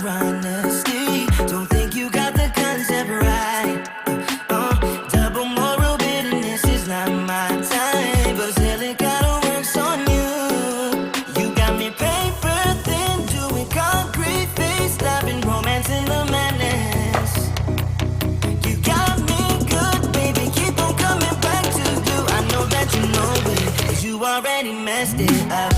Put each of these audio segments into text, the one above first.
your honesty. Don't think you got the concept right. Double moral bitterness is not my type, but still it kinda works on you. You got me paper thin, doing concrete face, stopping romance in the madness. You got me good, baby, keep on coming back to you. I know that you know it, 'cause you already messed it up.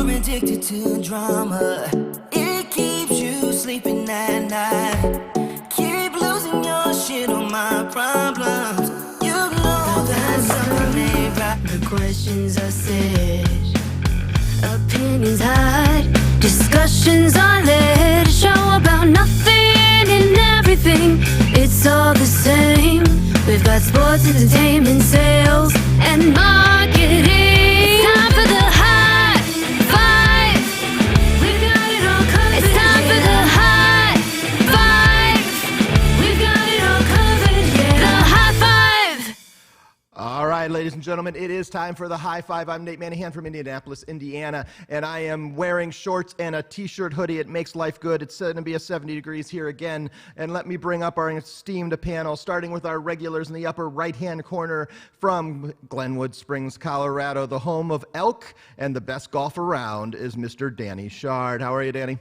Addicted to drama, it keeps you sleeping at night. Keep losing your shit on my problems. You know that something ain't right. The questions are said, opinions hide, discussions are led. A show about nothing and everything, it's all the same. We've got sports, entertainment, sales, and marketing. It's time for the high five. We've got it all covered. It's time for the high five. We've got it all covered, yeah. The high five. All right, ladies and gentlemen, it is time for the High Five. I'm Nate Manahan from Indianapolis, Indiana, and I am wearing shorts and a t-shirt hoodie. It makes life good. It's going to be 70 degrees here again, and let me bring up our esteemed panel, starting with our regulars in the upper right-hand corner from Glenwood Springs, Colorado, the home of elk, and the best golf around is Mr. Danny Shard. How are you, Danny?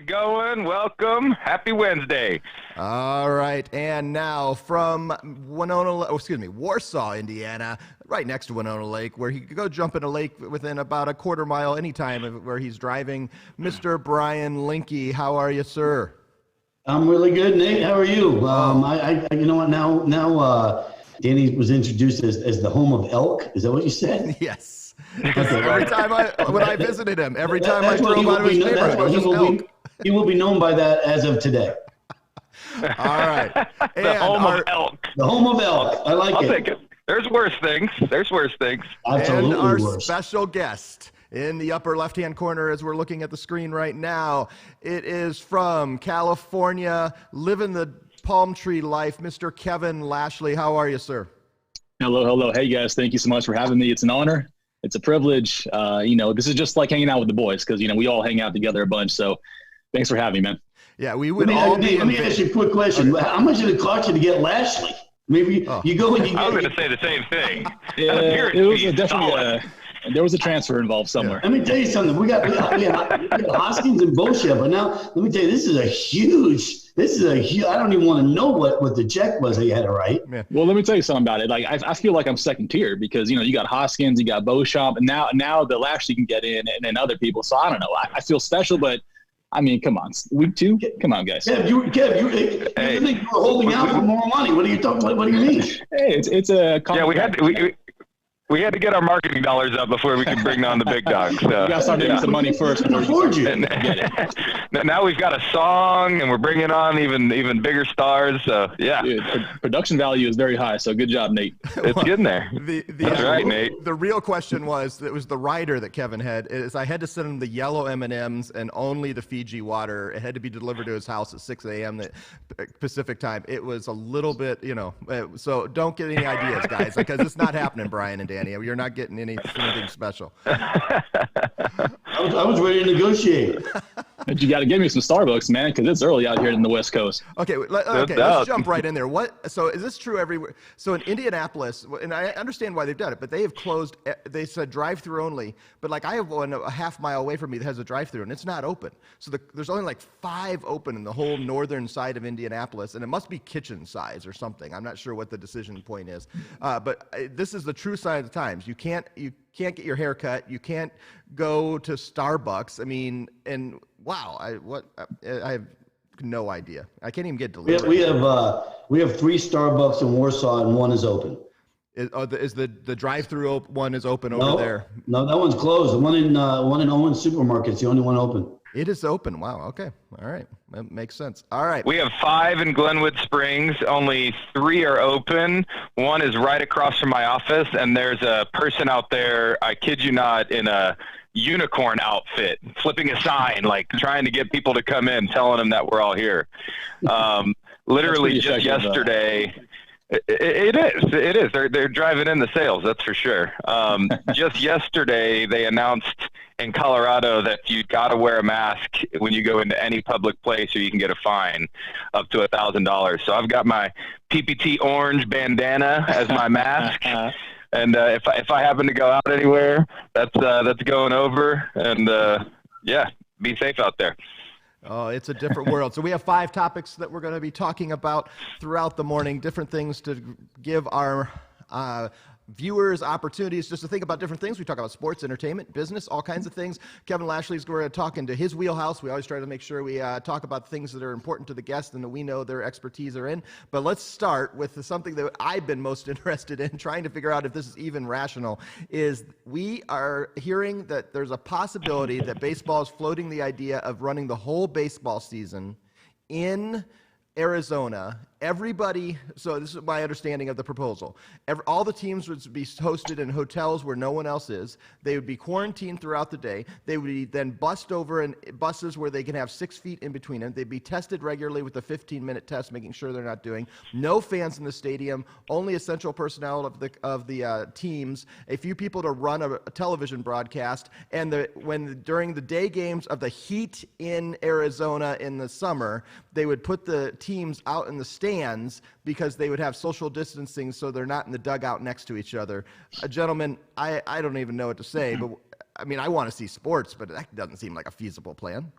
Going, welcome, happy Wednesday. All right, and now from Warsaw, Indiana, right next to Winona Lake, where he could go jump in a lake within about a quarter mile anytime of where he's driving, Mr. Brian Linke. How are you, sir? I'm really good, Nate. How are you? You know what? Now, Danny was introduced as the home of elk. Is that what you said? Yes. Every time when I visited him, every time I drove out of his neighborhood, it was just elk. He will be known by that as of today. All right. The home of elk. The home of elk. I like I'll it. take it. There's worse things. Absolutely and our worse. special guest in the upper left-hand corner as we're looking at the screen right now, it is from California, living the palm tree life, Mr. Kevin Lashley. How are you, sir? Hello. Hey, guys. Thank you so much for having me. It's an honor. It's a privilege. This is just like hanging out with the boys because, we all hang out together a bunch. So thanks for having me, man. Yeah, we would Let me ask you a quick question. Okay. How much did it cost you to get Lashley? Maybe you go and you I was get. going to say the same thing. It was definitely there was a transfer involved somewhere. Let me tell you something. We got Hoskins and Boccia, but now let me tell you, this is a huge. I don't even want to know what the check was that you had to write. Yeah. Well, let me tell you something about it. Like I feel like I'm second tier because you got Hoskins, you got Beauchamp, and now the Lashley can get in and other people. So I don't know. I feel special, but I mean, come on, week 2, come on, guys. Kev, you think you were holding out for more money? What are you talking? What do you mean? Hey, it's a we had to get our marketing dollars up before we could bring on the big dogs. So. You gotta start making some money first. Can afford you. Now we've got a song, and we're bringing on even bigger stars. So yeah, dude, production value is very high. So good job, Nate. It's getting there. That's right, Nate. The real question was, it was the rider that Kevin had. Is I had to send him the yellow M&Ms and only the Fiji water. It had to be delivered to his house at 6 a.m. Pacific time. It was a little bit, so don't get any ideas, guys, because it's not happening, Brian and Danny. You're not getting anything special. I was ready to negotiate. But you got to give me some Starbucks, man, because it's early out here in the West Coast. Okay, let's jump right in there. So is this true everywhere? So in Indianapolis, and I understand why they've done it, but they have closed. They said drive-through only. But like I have one a half mile away from me that has a drive-through, and it's not open. So there's only like 5 open in the whole northern side of Indianapolis, and it must be kitchen size or something. I'm not sure what the decision point is. But this is the true sign of the times. You can't get your hair cut. You can't go to Starbucks. I mean, and wow, I have no idea. I can't even get delivery. We have 3 Starbucks in Warsaw, and 1 is open. Is the drive-through one is open over there? No, that one's closed. The one in Owens Supermarket's the only one open. It is open. Wow. Okay. All right. That makes sense. All right. We have 5 in Glenwood Springs. Only 3 are open. 1 is right across from my office, and there's a person out there, I kid you not, in a unicorn outfit, flipping a sign, like trying to get people to come in, telling them that we're all here. Literally just yesterday. It is. They're driving in the sales. That's for sure. Just yesterday, they announced in Colorado that you got to wear a mask when you go into any public place, or you can get a fine up to $1,000. So I've got my PPT orange bandana as my mask, and if I happen to go out anywhere, that's going over. And yeah, be safe out there. Oh, it's a different world. So we have 5 topics that we're going to be talking about throughout the morning, different things to give our viewers opportunities just to think about different things. We talk about sports, entertainment, business, all kinds of things. Kevin Lashley's going to talk into his wheelhouse. We always try to make sure we talk about things that are important to the guest and that we know their expertise are in. But let's start with something that I've been most interested in, trying to figure out if this is even rational, is we are hearing that there's a possibility that baseball is floating the idea of running the whole baseball season in Arizona. Everybody, so this is my understanding of the proposal. All the teams would be hosted in hotels where no one else is. They would be quarantined throughout the day. They would be then bussed over in buses where they can have 6 feet in between them. They'd be tested regularly with a 15-minute test, making sure they're not doing. No fans in the stadium, only essential personnel of the teams, a few people to run a television broadcast, and during the day games of the heat in Arizona in the summer, they would put the teams out in the stands because they would have social distancing so they're not in the dugout next to each other. Gentlemen, I don't even know what to say, but I mean, I want to see sports, but that doesn't seem like a feasible plan.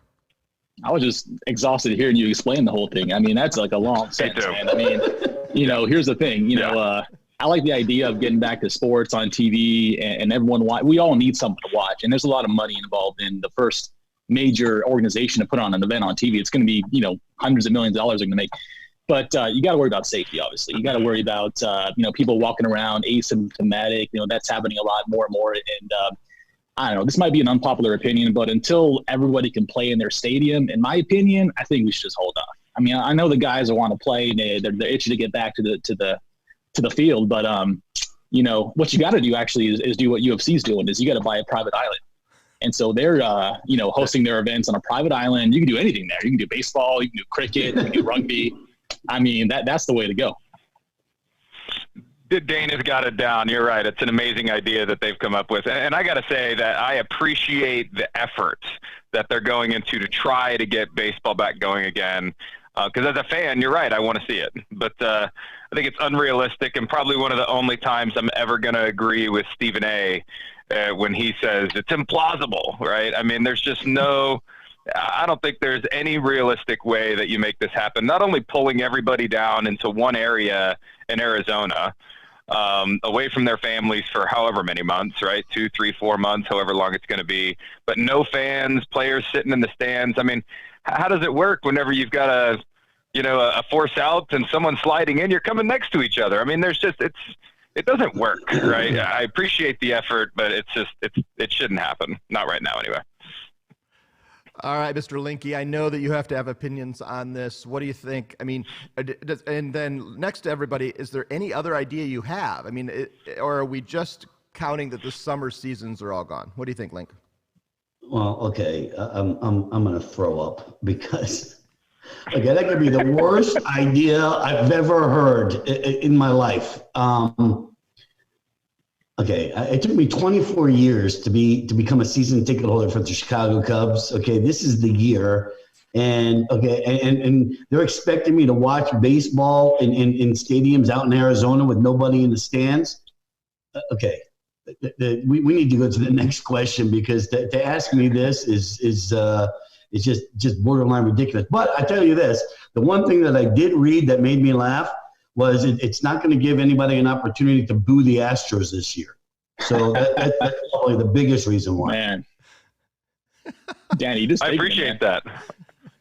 I was just exhausted hearing you explain the whole thing. I mean, that's like a long sentence, man. I mean, here's the thing, I like the idea of getting back to sports on TV and everyone we all need something to watch. And there's a lot of money involved in the first major organization to put on an event on TV. It's going to be, hundreds of millions of dollars they're going to make. But you got to worry about safety, obviously. You got to worry about, people walking around asymptomatic. That's happening a lot more and more. And I don't know, this might be an unpopular opinion, but until everybody can play in their stadium, in my opinion, I think we should just hold off. I mean, I know the guys that want to play, they're itching to get back to the field. But, what you got to do actually is do what UFC is doing, is you got to buy a private island. And so they're, hosting their events on a private island. You can do anything there. You can do baseball, you can do cricket, you can do rugby. I mean, that's the way to go. Dana's got it down. You're right. It's an amazing idea that they've come up with. And I got to say that I appreciate the effort that they're going into to try to get baseball back going again. Because as a fan, you're right, I want to see it. But I think it's unrealistic, and probably one of the only times I'm ever going to agree with Stephen A. When he says it's implausible, right? I mean, there's just I don't think there's any realistic way that you make this happen. Not only pulling everybody down into one area in Arizona, away from their families for however many months, right? 2, 3, 4 months, however long it's going to be, but no fans, players sitting in the stands. I mean, how does it work whenever you've got a force out and someone sliding in, you're coming next to each other? I mean, it doesn't work, right? I appreciate the effort, but it shouldn't happen. Not right now, anyway. All right, Mr. Linke, I know that you have to have opinions on this. What do you think? I mean, and then next to everybody, is there any other idea you have? I mean, or are we just counting that the summer seasons are all gone? What do you think, Link? Well, okay, I'm going to throw up because, okay, that could be the worst idea I've ever heard in my life. Okay, it took me 24 years to become a season ticket holder for the Chicago Cubs. Okay, this is the year, and they're expecting me to watch baseball in stadiums out in Arizona with nobody in the stands. Okay, we need to go to the next question, because to ask me this is just borderline ridiculous. But I tell you this: the one thing that I did read that made me laugh was it's not going to give anybody an opportunity to boo the Astros this year. So that's probably the biggest reason why. Man, Danny, I appreciate that.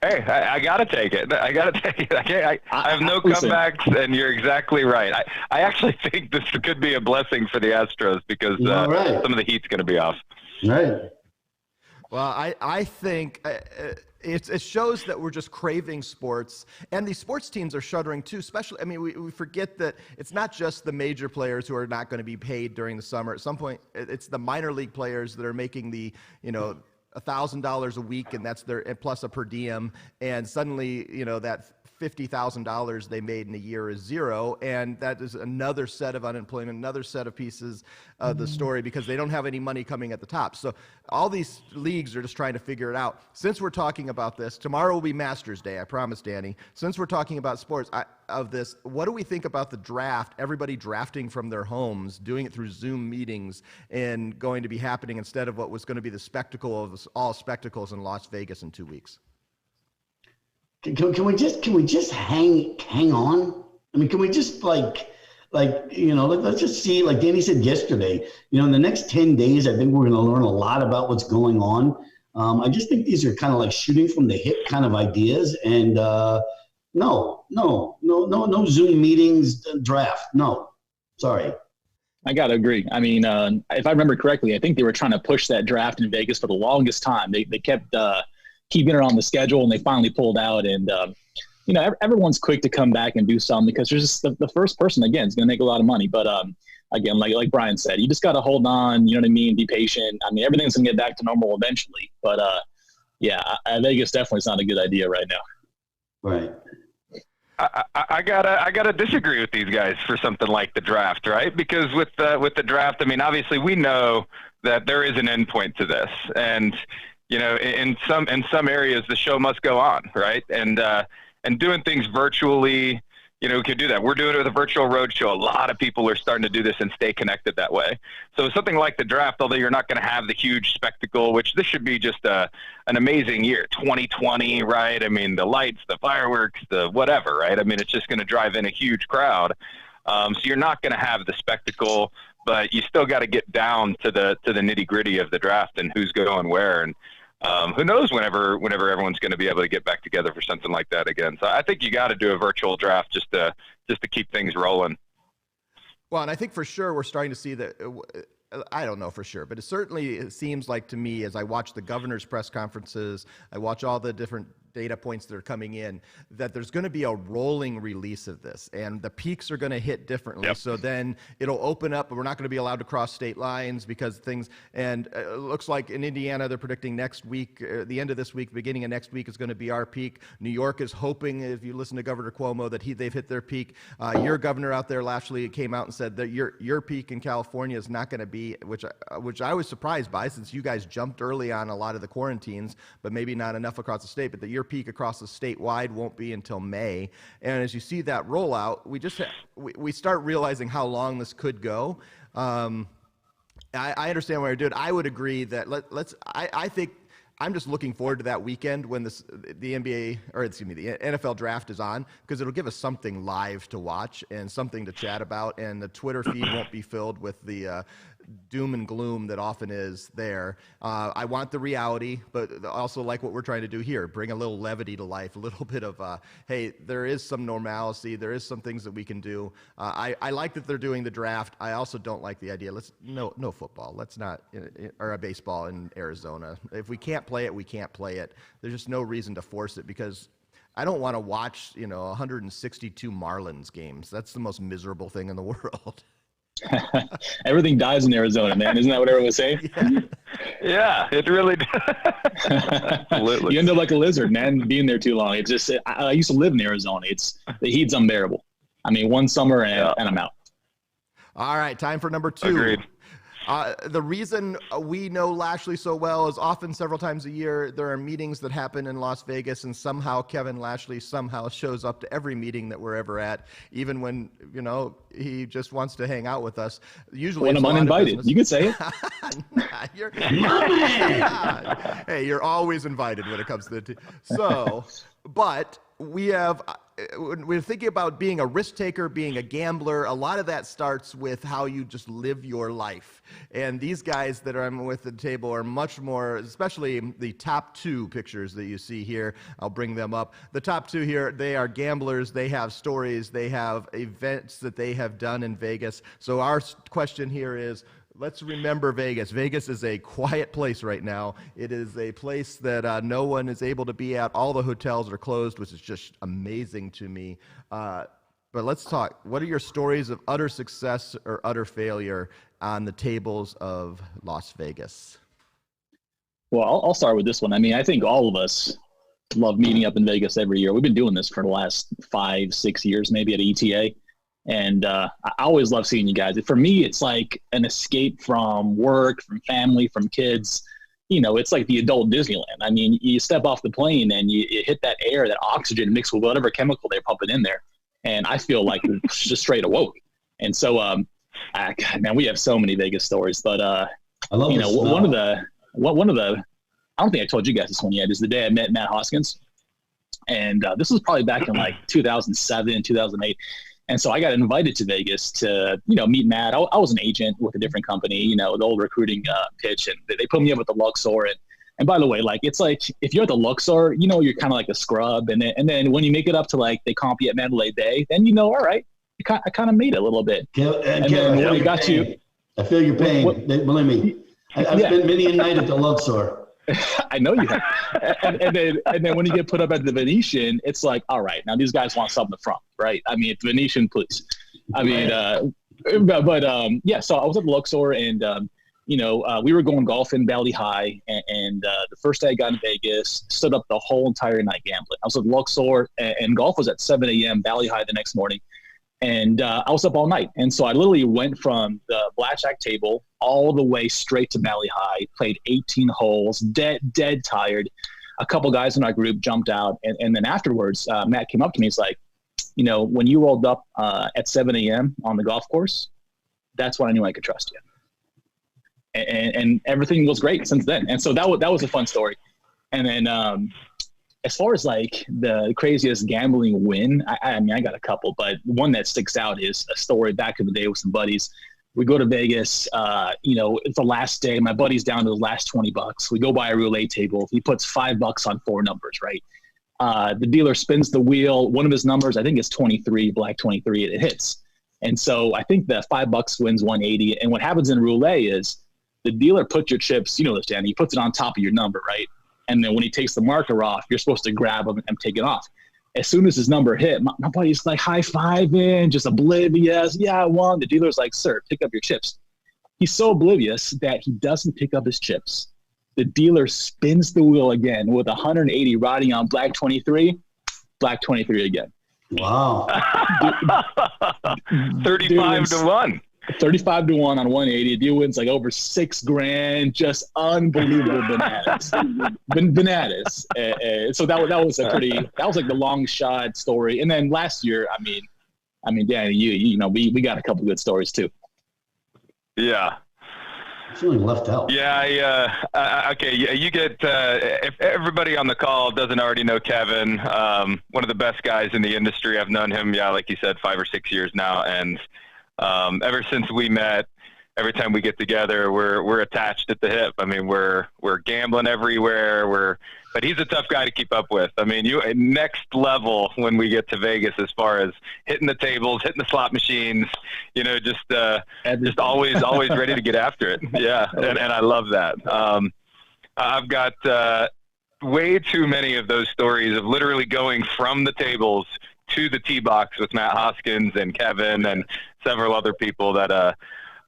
Hey, I got to take it. I have no comebacks, and you're exactly right. I actually think this could be a blessing for the Astros, because some of the heat's going to be off. Right. Well, I think it shows that we're just craving sports, and these sports teams are shuddering too. Especially, I mean, we forget that it's not just the major players who are not going to be paid during the summer. At some point, it's the minor league players that are making the, $1,000 a week, and that's their plus a per diem, and suddenly, that $50,000 they made in a year is zero, and that is another set of unemployment, another set of pieces of the story, because they don't have any money coming at the top. So all these leagues are just trying to figure it out. Since we're talking about this, tomorrow will be Masters Day, I promise, Danny. Since we're talking about sports, what do we think about the draft, everybody drafting from their homes, doing it through Zoom meetings, and going to be happening instead of what was going to be the spectacle of all spectacles in Las Vegas in 2 weeks? Can we just hang on? I mean, can we just let's just see, like Danny said yesterday, in the next 10 days, I think we're going to learn a lot about what's going on. I just think these are kind of like shooting from the hip kind of ideas. And no Zoom meetings, draft. No, sorry. I got to agree. I mean, if I remember correctly, I think they were trying to push that draft in Vegas for the longest time. They kept keeping it on the schedule, and they finally pulled out. And, everyone's quick to come back and do something, because there's just the first person, again, is going to make a lot of money. But again, like Brian said, you just got to hold on, you know what I mean? Be patient. I mean, everything's going to get back to normal eventually. But Vegas definitely is not a good idea right now. Right. I gotta disagree with these guys for something like the draft, right? Because with the draft, I mean, obviously we know that there is an endpoint to this, and in some areas the show must go on, right? And doing things virtually, we could do that. We're doing it with a virtual roadshow. A lot of people are starting to do this and stay connected that way. So something like the draft, although you're not going to have the huge spectacle, which this should be just an amazing year, 2020, right? I mean, the lights, the fireworks, the whatever, right? I mean, it's just going to drive in a huge crowd. So you're not going to have the spectacle, but you still got to get down to the nitty gritty of the draft and who's going where. And who knows whenever everyone's going to be able to get back together for something like that again. So I think you got to do a virtual draft just to keep things rolling. Well, and I think for sure we're starting to see that. I don't know for sure, but it seems like to me, as I watch the governor's press conferences, I watch all the different data points that are coming in, that there's going to be a rolling release of this, and the peaks are going to hit differently. Yep. So then it'll open up, but we're not going to be allowed to cross state lines because things, and it looks like in Indiana, they're predicting next week, the end of this week, beginning of next week is going to be our peak. New York is hoping, if you listen to Governor Cuomo, that they've hit their peak. Your governor out there, Lashley, came out and said that your peak in California is not going to be, which I was surprised by, since you guys jumped early on a lot of the quarantines, but maybe not enough across the state, but that your peak across the statewide won't be until May. And as you see that rollout, we start realizing how long this could go. I understand what you're doing. I would agree that I think I'm just looking forward to that weekend when the NFL draft is on, because it'll give us something live to watch and something to chat about, and the Twitter feed won't be filled with the doom and gloom that often is there. I want the reality, but also like what we're trying to do here, bring a little levity to life, a little bit of, hey, there is some normalcy, there is some things that we can do. I like that they're doing the draft. I also don't like the idea, no football. Let's not, or a baseball in Arizona. If we can't play it, we can't play it. There's just no reason to force it, because I don't want to watch, 162 Marlins games. That's the most miserable thing in the world. Everything dies in Arizona, man. Isn't that what everyone was saying? Yeah, it really does. Absolutely. You end up like a lizard, man, being there too long. It's just, I used to live in Arizona. The heat's unbearable. I mean, one summer and I'm out. All right, time for number 2. Agreed. The reason we know Lashley so well is often several times a year there are meetings that happen in Las Vegas, and somehow Kevin Lashley shows up to every meeting that we're ever at, even when he just wants to hang out with us. Usually when I'm uninvited, you can say it. Hey, you're always invited when it comes to the but we're thinking about being a risk taker, being a gambler. A lot of that starts with how you just live your life. And these guys that I'm with at the table are much more, especially the top 2 pictures that you see here. I'll bring them up. The top 2 here, they are gamblers. They have stories. They have events that they have done in Vegas. So our question here is, Let's remember Vegas. Vegas is a quiet place right now. It is a place that no one is able to be at. All the hotels are closed, which is just amazing to me. But let's talk. What are your stories of utter success or utter failure on the tables of Las Vegas? Well, I'll start with this one. I mean, I think all of us love meeting up in Vegas every year. We've been doing this for the last 5-6 years, maybe at ETA. And I always love seeing you guys. For me, it's like an escape from work, from family, from kids. You know, it's like the adult Disneyland. I mean, you step off the plane and you hit that air, that oxygen mixed with whatever chemical they're pumping in there. And I feel like just straight awoke. And so, God, man, we have so many Vegas stories. But, I love one of the, I don't think I told you guys this one yet, is the day I met Matt Hoskins. And this was probably back in like 2007, 2008. And so I got invited to Vegas to, meet Matt. I was an agent with a different company, the old recruiting pitch, and they put me up at the Luxor. And by the way, like, it's like, if you're at the Luxor, you're kind of like a scrub. And then when you make it up to like, they comp you at Mandalay Bay, then all right, I kind of made it a little bit. And then when it got to, I feel your pain. Believe me, I've spent many a night at the Luxor. I know you have. and then when you get put up at the Venetian, it's like, all right, now these guys want something from, right? I mean, it's Venetian, please. I mean, so I was at the Luxor, and we were going golfing Valley High, and the first day I got in Vegas, stood up the whole entire night gambling. I was at Luxor, and golf was at 7 a.m. Valley High the next morning. And I was up all night. And so I literally went from the blackjack table all the way straight to Valley High, played 18 holes, dead tired. A couple guys in our group jumped out. And then afterwards, Matt came up to me. He's like, when you rolled up at 7 a.m. on the golf course, that's when I knew I could trust you. And everything was great since then. And so that was a fun story. And then as far as like the craziest gambling win, I mean, I got a couple, but one that sticks out is a story back in the day with some buddies. We go to Vegas, it's the last day. My buddy's down to the last $20. We go by a roulette table. He puts $5 on 4 numbers, right? The dealer spins the wheel. One of his numbers, I think it's 23, black 23, it hits. And so I think the $5 wins 180. And what happens in roulette is the dealer puts your chips, this, Danny, he puts it on top of your number, right? And then when he takes the marker off, you're supposed to grab him and take it off. As soon as his number hit, my buddy's like high-fiving, just oblivious. Yeah, I won. The dealer's like, sir, pick up your chips. He's so oblivious that he doesn't pick up his chips. The dealer spins the wheel again with 180 riding on black 23 again. Wow. 35 to 1. 35 to 1 on 180. Deal wins like over $6,000. Just unbelievable bananas. Bananas. So that was like the long shot story. And then last year, I mean, Danny, we got a couple good stories too. Yeah. Feeling left out. Yeah, okay. You get if everybody on the call doesn't already know Kevin, one of the best guys in the industry. I've known him, like you said, 5 or 6 years now, and ever since we met, every time we get together, we're attached at the hip. I mean, we're gambling everywhere. But he's a tough guy to keep up with. I mean, next level when we get to Vegas, as far as hitting the tables, hitting the slot machines, just always ready to get after it. Yeah, and I love that. I've got way too many of those stories of literally going from the tables to the tee box with Matt Hoskins and Kevin and several other people that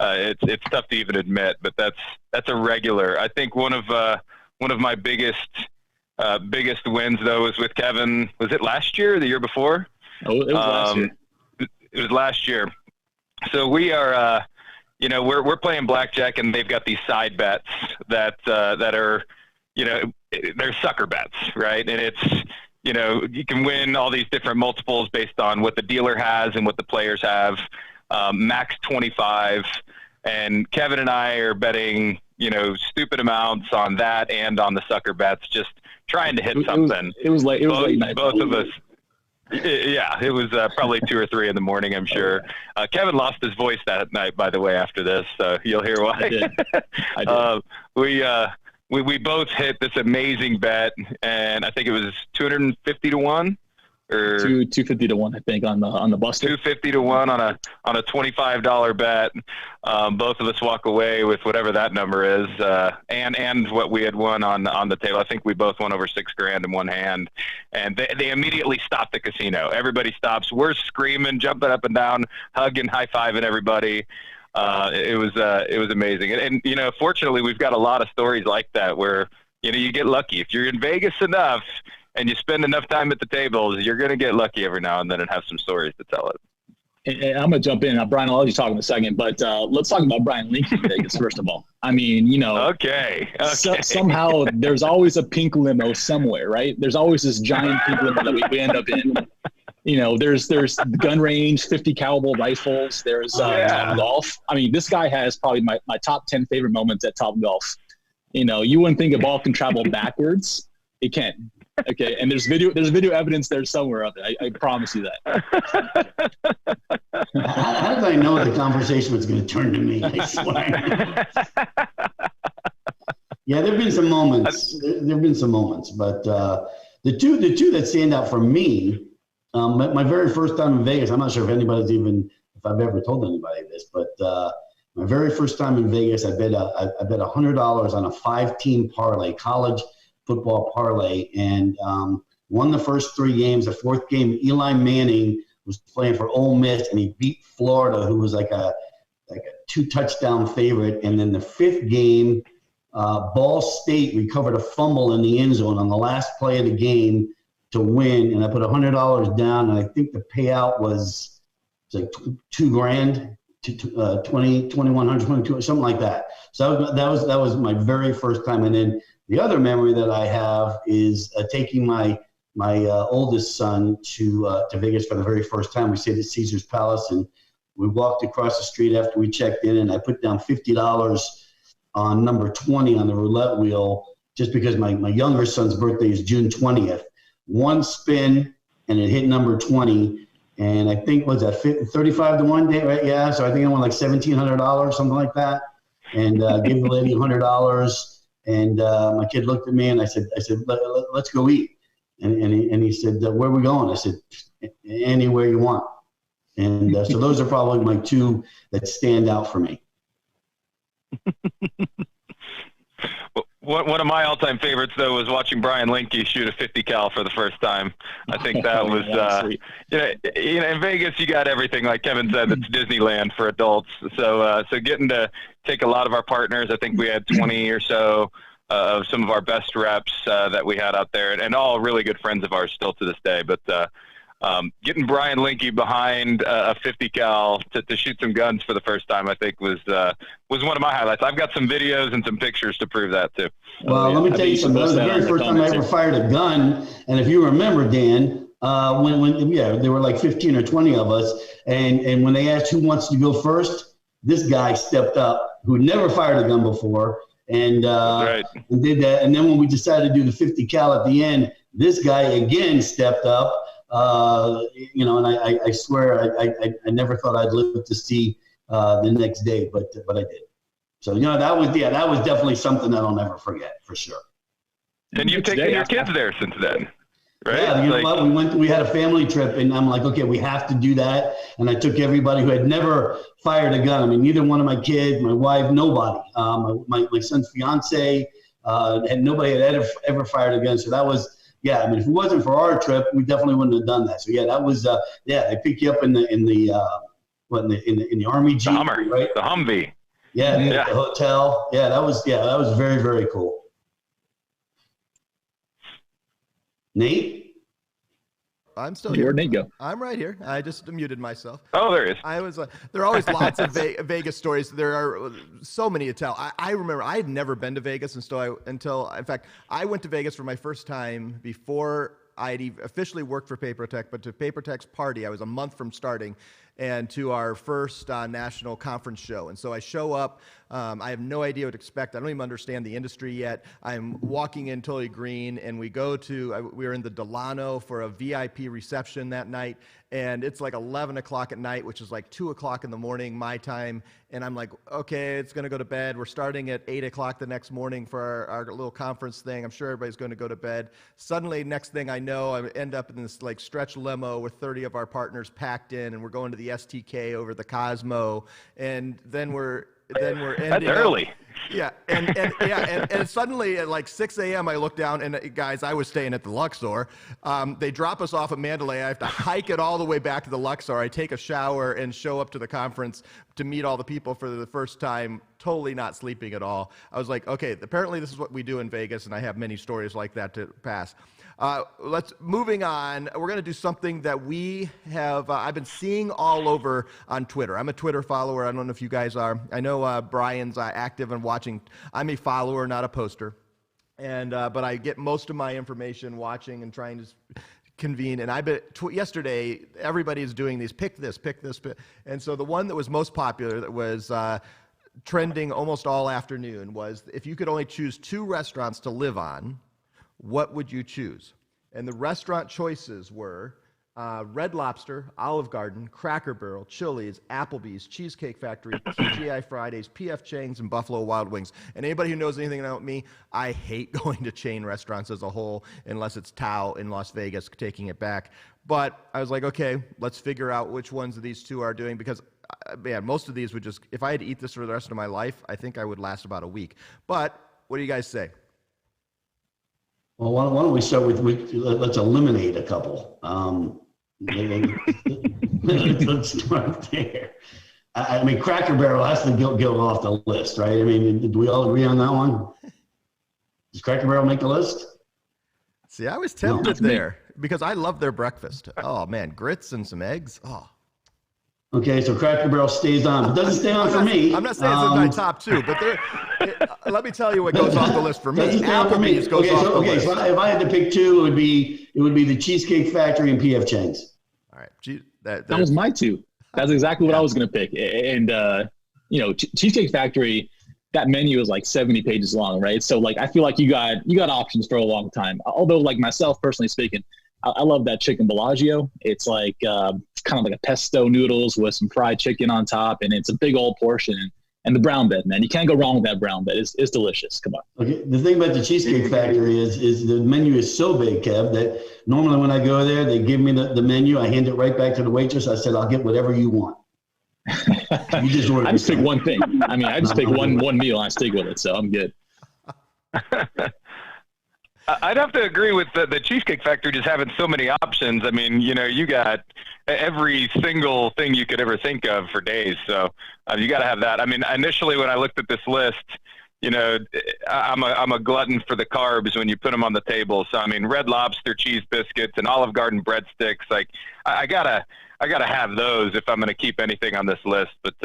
it's tough to even admit, but that's a regular. I think one of my biggest wins though was with Kevin. Was it last year or the year before? Oh, it was last year. It was last year. So we are, we're playing blackjack, and they've got these side bets that are, they're sucker bets, right? And it's, you can win all these different multiples based on what the dealer has and what the players have. Max 25, and Kevin and I are betting, stupid amounts on that and on the sucker bets, just trying to hit something. It was late night. Both of us. Yeah, it was probably 2 or 3 in the morning, I'm sure. Kevin lost his voice that night, by the way, after this, so you'll hear why. I did. We both hit this amazing bet, and I think it was 250 to 1. or 250 to 1, I think, on the Buster. 250 to 1 on a $25 bet. Both of us walk away with whatever that number is, and what we had won on the table. I think we both won over $6,000 in one hand, and they immediately stopped the casino. Everybody stops. We're screaming, jumping up and down, hugging, high-fiving everybody. It was amazing, and fortunately, we've got a lot of stories like that where you get lucky if you're in Vegas enough. And you spend enough time at the tables, you're going to get lucky every now and then and have some stories to tell it. And I'm going to jump in. Brian, I'll let you talk in a second, but let's talk about Brian Linke in Vegas, first of all. I mean, Okay. Somehow there's always a pink limo somewhere, right? There's always this giant pink limo that we end up in. There's the gun range, 50 caliber rifles. There's Top Golf. I mean, this guy has probably my top 10 favorite moments at Top Golf. You wouldn't think a ball can travel backwards. It can. Okay, and there's video evidence there somewhere of it. I promise you that. How did I know the conversation was going to turn to me? I swear. Yeah, there've been some moments. There've been some moments, but the two that stand out for me, my very first time in Vegas. I'm not sure if I've ever told anybody this, but my very first time in Vegas, I bet $100 on a 5-team parlay, college football parlay, and won the first 3 games. The 4th game, Eli Manning was playing for Ole Miss, and he beat Florida, who was like a 2-touchdown favorite. And then the 5th game, Ball State recovered a fumble in the end zone on the last play of the game to win, and I put $100 down, and I think the payout was like $2,000, $2,100, $22, something like that. So that was my very first time. And then the other memory that I have is taking my oldest son to Vegas for the very first time. We stayed at Caesar's Palace, and we walked across the street after we checked in, and I put down $50 on number 20 on the roulette wheel, just because my younger son's birthday is June 20th. One spin, and it hit number 20, and I think, was that 35 to 1 day, right? Yeah, so I think I won like $1,700, something like that, and gave the lady $100. And my kid looked at me, and I said, let's go eat. And he said, where are we going? I said, anywhere you want. And so those are probably my 2 that stand out for me. One of my all-time favorites, though, was watching Brian Linke shoot a 50 cal for the first time. I think that was, in Vegas, you got everything. Like Kevin said, it's Disneyland for adults. So getting to take a lot of our partners, I think we had 20 or so of some of our best reps that we had out there, and all really good friends of ours still to this day. But getting Brian Linke behind a 50 cal to shoot some guns for the first time, I think was one of my highlights. I've got some videos and some pictures to prove that too. Well, let me tell you something. That was the very first time I ever fired a gun. And if you remember, Dan, when there were like 15 or 20 of us, and when they asked who wants to go first, this guy stepped up who never fired a gun before and did that. And then when we decided to do the 50 cal at the end, this guy again stepped up. And I swear I never thought I'd live to see the next day, but I did. So that was definitely something that I'll never forget for sure. And you've taken your kids there since then, right? Yeah, know what? We had a family trip, and I'm like, okay, we have to do that. And I took everybody who had never fired a gun. I mean, neither one of my kids, my wife, nobody. My son's fiance, and nobody had ever fired a gun. So that was. Yeah, I mean, if it wasn't for our trip, we definitely wouldn't have done that. So yeah, that was they pick you up in the Army Jeep, the Hummer, right? The Humvee. Yeah, the hotel. Yeah, that was very, very cool. Nate? I'm still here. Where'd Nate go? I'm right here. I just muted myself. Oh, there he is. I was. There are always lots of Vegas stories. There are so many to tell. I remember I had never been to Vegas until in fact, I went to Vegas for my first time before I'd officially worked for Papertech, but to Papertech's party, I was a month from starting. and to our first national conference show. And so I show up. I have no idea what to expect. I don't even understand the industry yet. I'm walking in totally green, and we were in the Delano for a VIP reception that night, and it's like 11 o'clock at night, which is like 2 o'clock in the morning, my time. And I'm like, okay, it's going to go to bed. We're starting at 8 o'clock the next morning for our little conference thing. I'm sure everybody's going to go to bed. Suddenly, next thing I know, I end up in this like stretch limo with 30 of our partners packed in, and we're going to the STK over the Cosmo. And then we're ending That's early. Yeah, and suddenly at like 6 a.m. I look down, and guys, I was staying at the Luxor. They drop us off at Mandalay. I have to hike it all the way back to the Luxor. I take a shower and show up to the conference to meet all the people for the first time, totally not sleeping at all. I was like, okay, apparently this is what we do in Vegas, and I have many stories like that to pass. Moving on, we're going to do something that we have, I've been seeing all over on Twitter. I'm a Twitter follower. I don't know if you guys are. I know Brian's active and watching. I'm a follower, not a poster. But I get most of my information watching and trying to convene. And I bet yesterday, everybody is doing these, pick this. And so the one that was most popular that was trending almost all afternoon was, if you could only choose 2 restaurants to live on, what would you choose? And the restaurant choices were Red Lobster, Olive Garden, Cracker Barrel, Chili's, Applebee's, Cheesecake Factory, TGI Fridays, P.F. Chang's, and Buffalo Wild Wings. And anybody who knows anything about me, I hate going to chain restaurants as a whole, unless it's Tao in Las Vegas, taking it back. But I was like, okay, let's figure out which ones of these 2 are doing, because man, most of these would just, if I had to eat this for the rest of my life, I think I would last about a week. But what do you guys say? Well, why don't we start with let's eliminate a couple. Let's start there. I mean, Cracker Barrel has to go off the list, right? I mean, do we all agree on that one? Does Cracker Barrel make the list? See, I was tempted there because I love their breakfast. Oh man, grits and some eggs. Oh. Okay, so Cracker Barrel stays on. It doesn't stay on for me. I'm not saying it's in my top 2, but let me tell you what goes off the list for me. Applebee's goes off the list. So if I had to pick 2, it would be the Cheesecake Factory and P.F. Chang's. All right, that was my 2. That's exactly what I was going to pick. And Cheesecake Factory, that menu is like 70 pages long, right? So like I feel like you got options for a long time. Although like myself personally speaking, I love that chicken Bellagio. It's like kind of like a pesto noodles with some fried chicken on top, and it's a big old portion. And the brown bread, man, you can't go wrong with that brown bread. It's delicious. Come on. Okay. The thing about the Cheesecake Factory is the menu is so big, Kev, that normally when I go there, they give me the menu. I hand it right back to the waitress. I said, I'll get whatever you want. You just order. I just pick one thing. I mean, I just pick one meal and I stick with it, so I'm good. I'd have to agree with the Cheesecake Factory just having so many options. I mean, you got every single thing you could ever think of for days. So you got to have that. I mean, initially when I looked at this list, I'm a glutton for the carbs when you put them on the table. So I mean, Red Lobster cheese biscuits and Olive Garden breadsticks. Like I gotta have those if I'm gonna keep anything on this list. But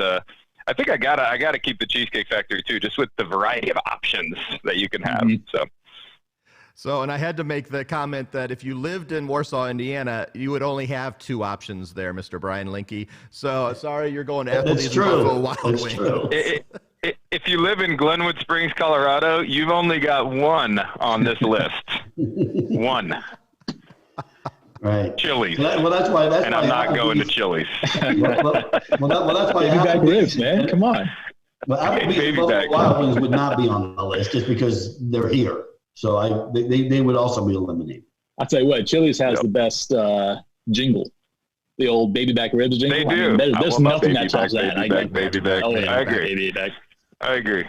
I think I gotta keep the Cheesecake Factory too, just with the variety of options that you can have. Mm-hmm. So, and I had to make the comment that if you lived in Warsaw, Indiana, you would only have 2 options there, Mr. Brian Linke. So, sorry, you're going to Applebee's and Buffalo Wild Wings. If you live in Glenwood Springs, Colorado, you've only got 1 on this list. 1. Right. Chili's. Well, that's why. And I'm not going to Chili's. well, that's why. Baby back ribs, man. Come on. Well, Applebee's and Buffalo Wild Wings would not be on the list just because they're here. So they would also be eliminated. I'll tell you what, Chili's has the best jingle. The old baby back ribs jingle. They do. I mean, there's nothing that tops that. Baby back. Oh, yeah, I agree. Baby back. I agree.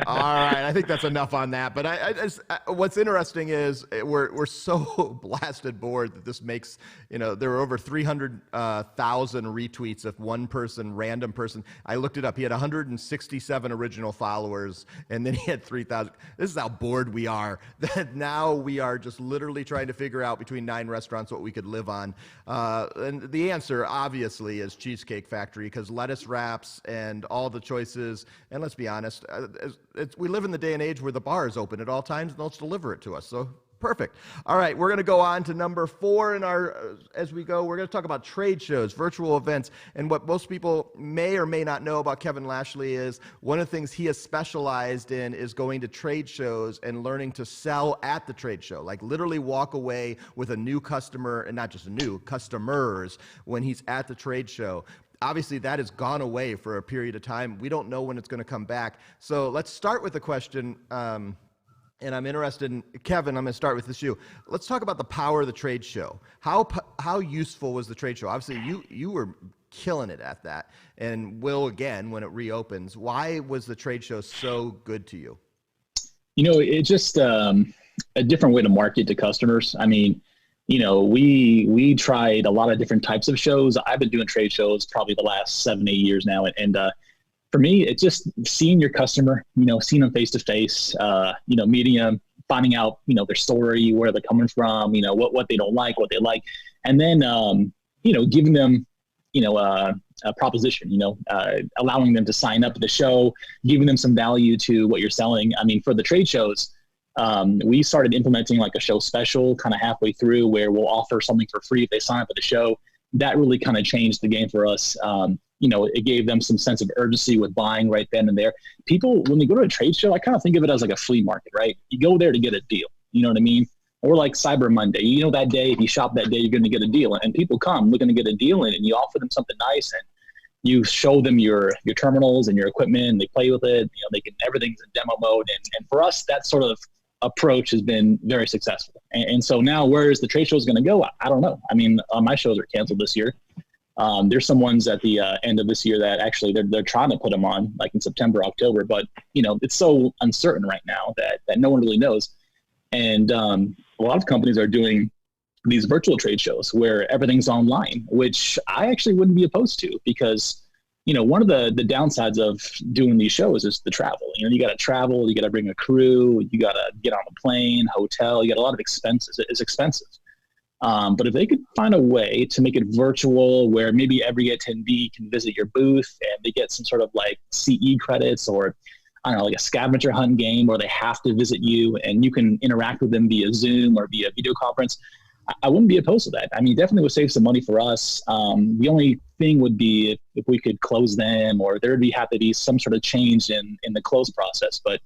All right, I think that's enough on that. But what's interesting is we're so blasted bored that this makes, there were over 300,000 retweets of one person, random person. I looked it up. He had 167 original followers, and then he had 3,000. This is how bored we are. That now we are just literally trying to figure out between 9 restaurants what we could live on. And the answer, obviously, is Cheesecake Factory, because lettuce wraps and all the choices. And let's be honest, we live in the day and age where the bar is open at all times and they'll just deliver it to us. So Perfect. All right, we're going to go on to number 4 in our as we go. We're going to talk about trade shows, virtual events, and what most people may or may not know about Kevin Lashley is one of the things he has specialized in is going to trade shows and learning to sell at the trade show, like literally walk away with a new customer, and not just a new customers when he's at the trade show. Obviously, that has gone away for a period of time. We don't know when it's going to come back. So let's start with the question. And I'm interested in, Kevin, I'm going to start with this you. Let's talk about the power of the trade show. How useful was the trade show? Obviously, you were killing it at that, and will again when it reopens. Why was the trade show so good to you? It's just a different way to market to customers. I mean, we tried a lot of different types of shows. I've been doing trade shows probably the last 7-8 years now, and for me, it's just seeing your customer, seeing them face to face, meeting them, finding out, their story, where they're coming from, what they don't like, what they like, and then, giving them, a proposition, allowing them to sign up to the show, giving them some value to what you're selling. I mean, for the trade shows, we started implementing like a show special kind of halfway through where we'll offer something for free if they sign up for the show. That really kind of changed the game for us. It gave them some sense of urgency with buying right then and there. People, when they go to a trade show, I kind of think of it as like a flea market, right? You go there to get a deal. You know what I mean? Or like Cyber Monday. That day, if you shop that day, you're going to get a deal. And people come looking to get a deal and you offer them something nice and you show them your terminals and your equipment and they play with it. Everything's in demo mode. And for us, that sort of approach has been very successful. And so now where is the trade show going to go? I don't know. I mean, my shows are canceled this year. There's some ones at the end of this year that actually they're trying to put them on like in September, October, but it's so uncertain right now that no one really knows. And a lot of companies are doing these virtual trade shows where everything's online, which I actually wouldn't be opposed to because, one of the downsides of doing these shows is the travel. You got to travel, you got to bring a crew, you got to get on a plane, hotel, you got a lot of expenses. It's expensive. But if they could find a way to make it virtual where maybe every attendee can visit your booth and they get some sort of like CE credits or, I don't know, like a scavenger hunt game where they have to visit you and you can interact with them via Zoom or via video conference, I wouldn't be opposed to that. I mean, definitely would save some money for us. The only thing would be if we could close them or there would have to be some sort of change in the close process. But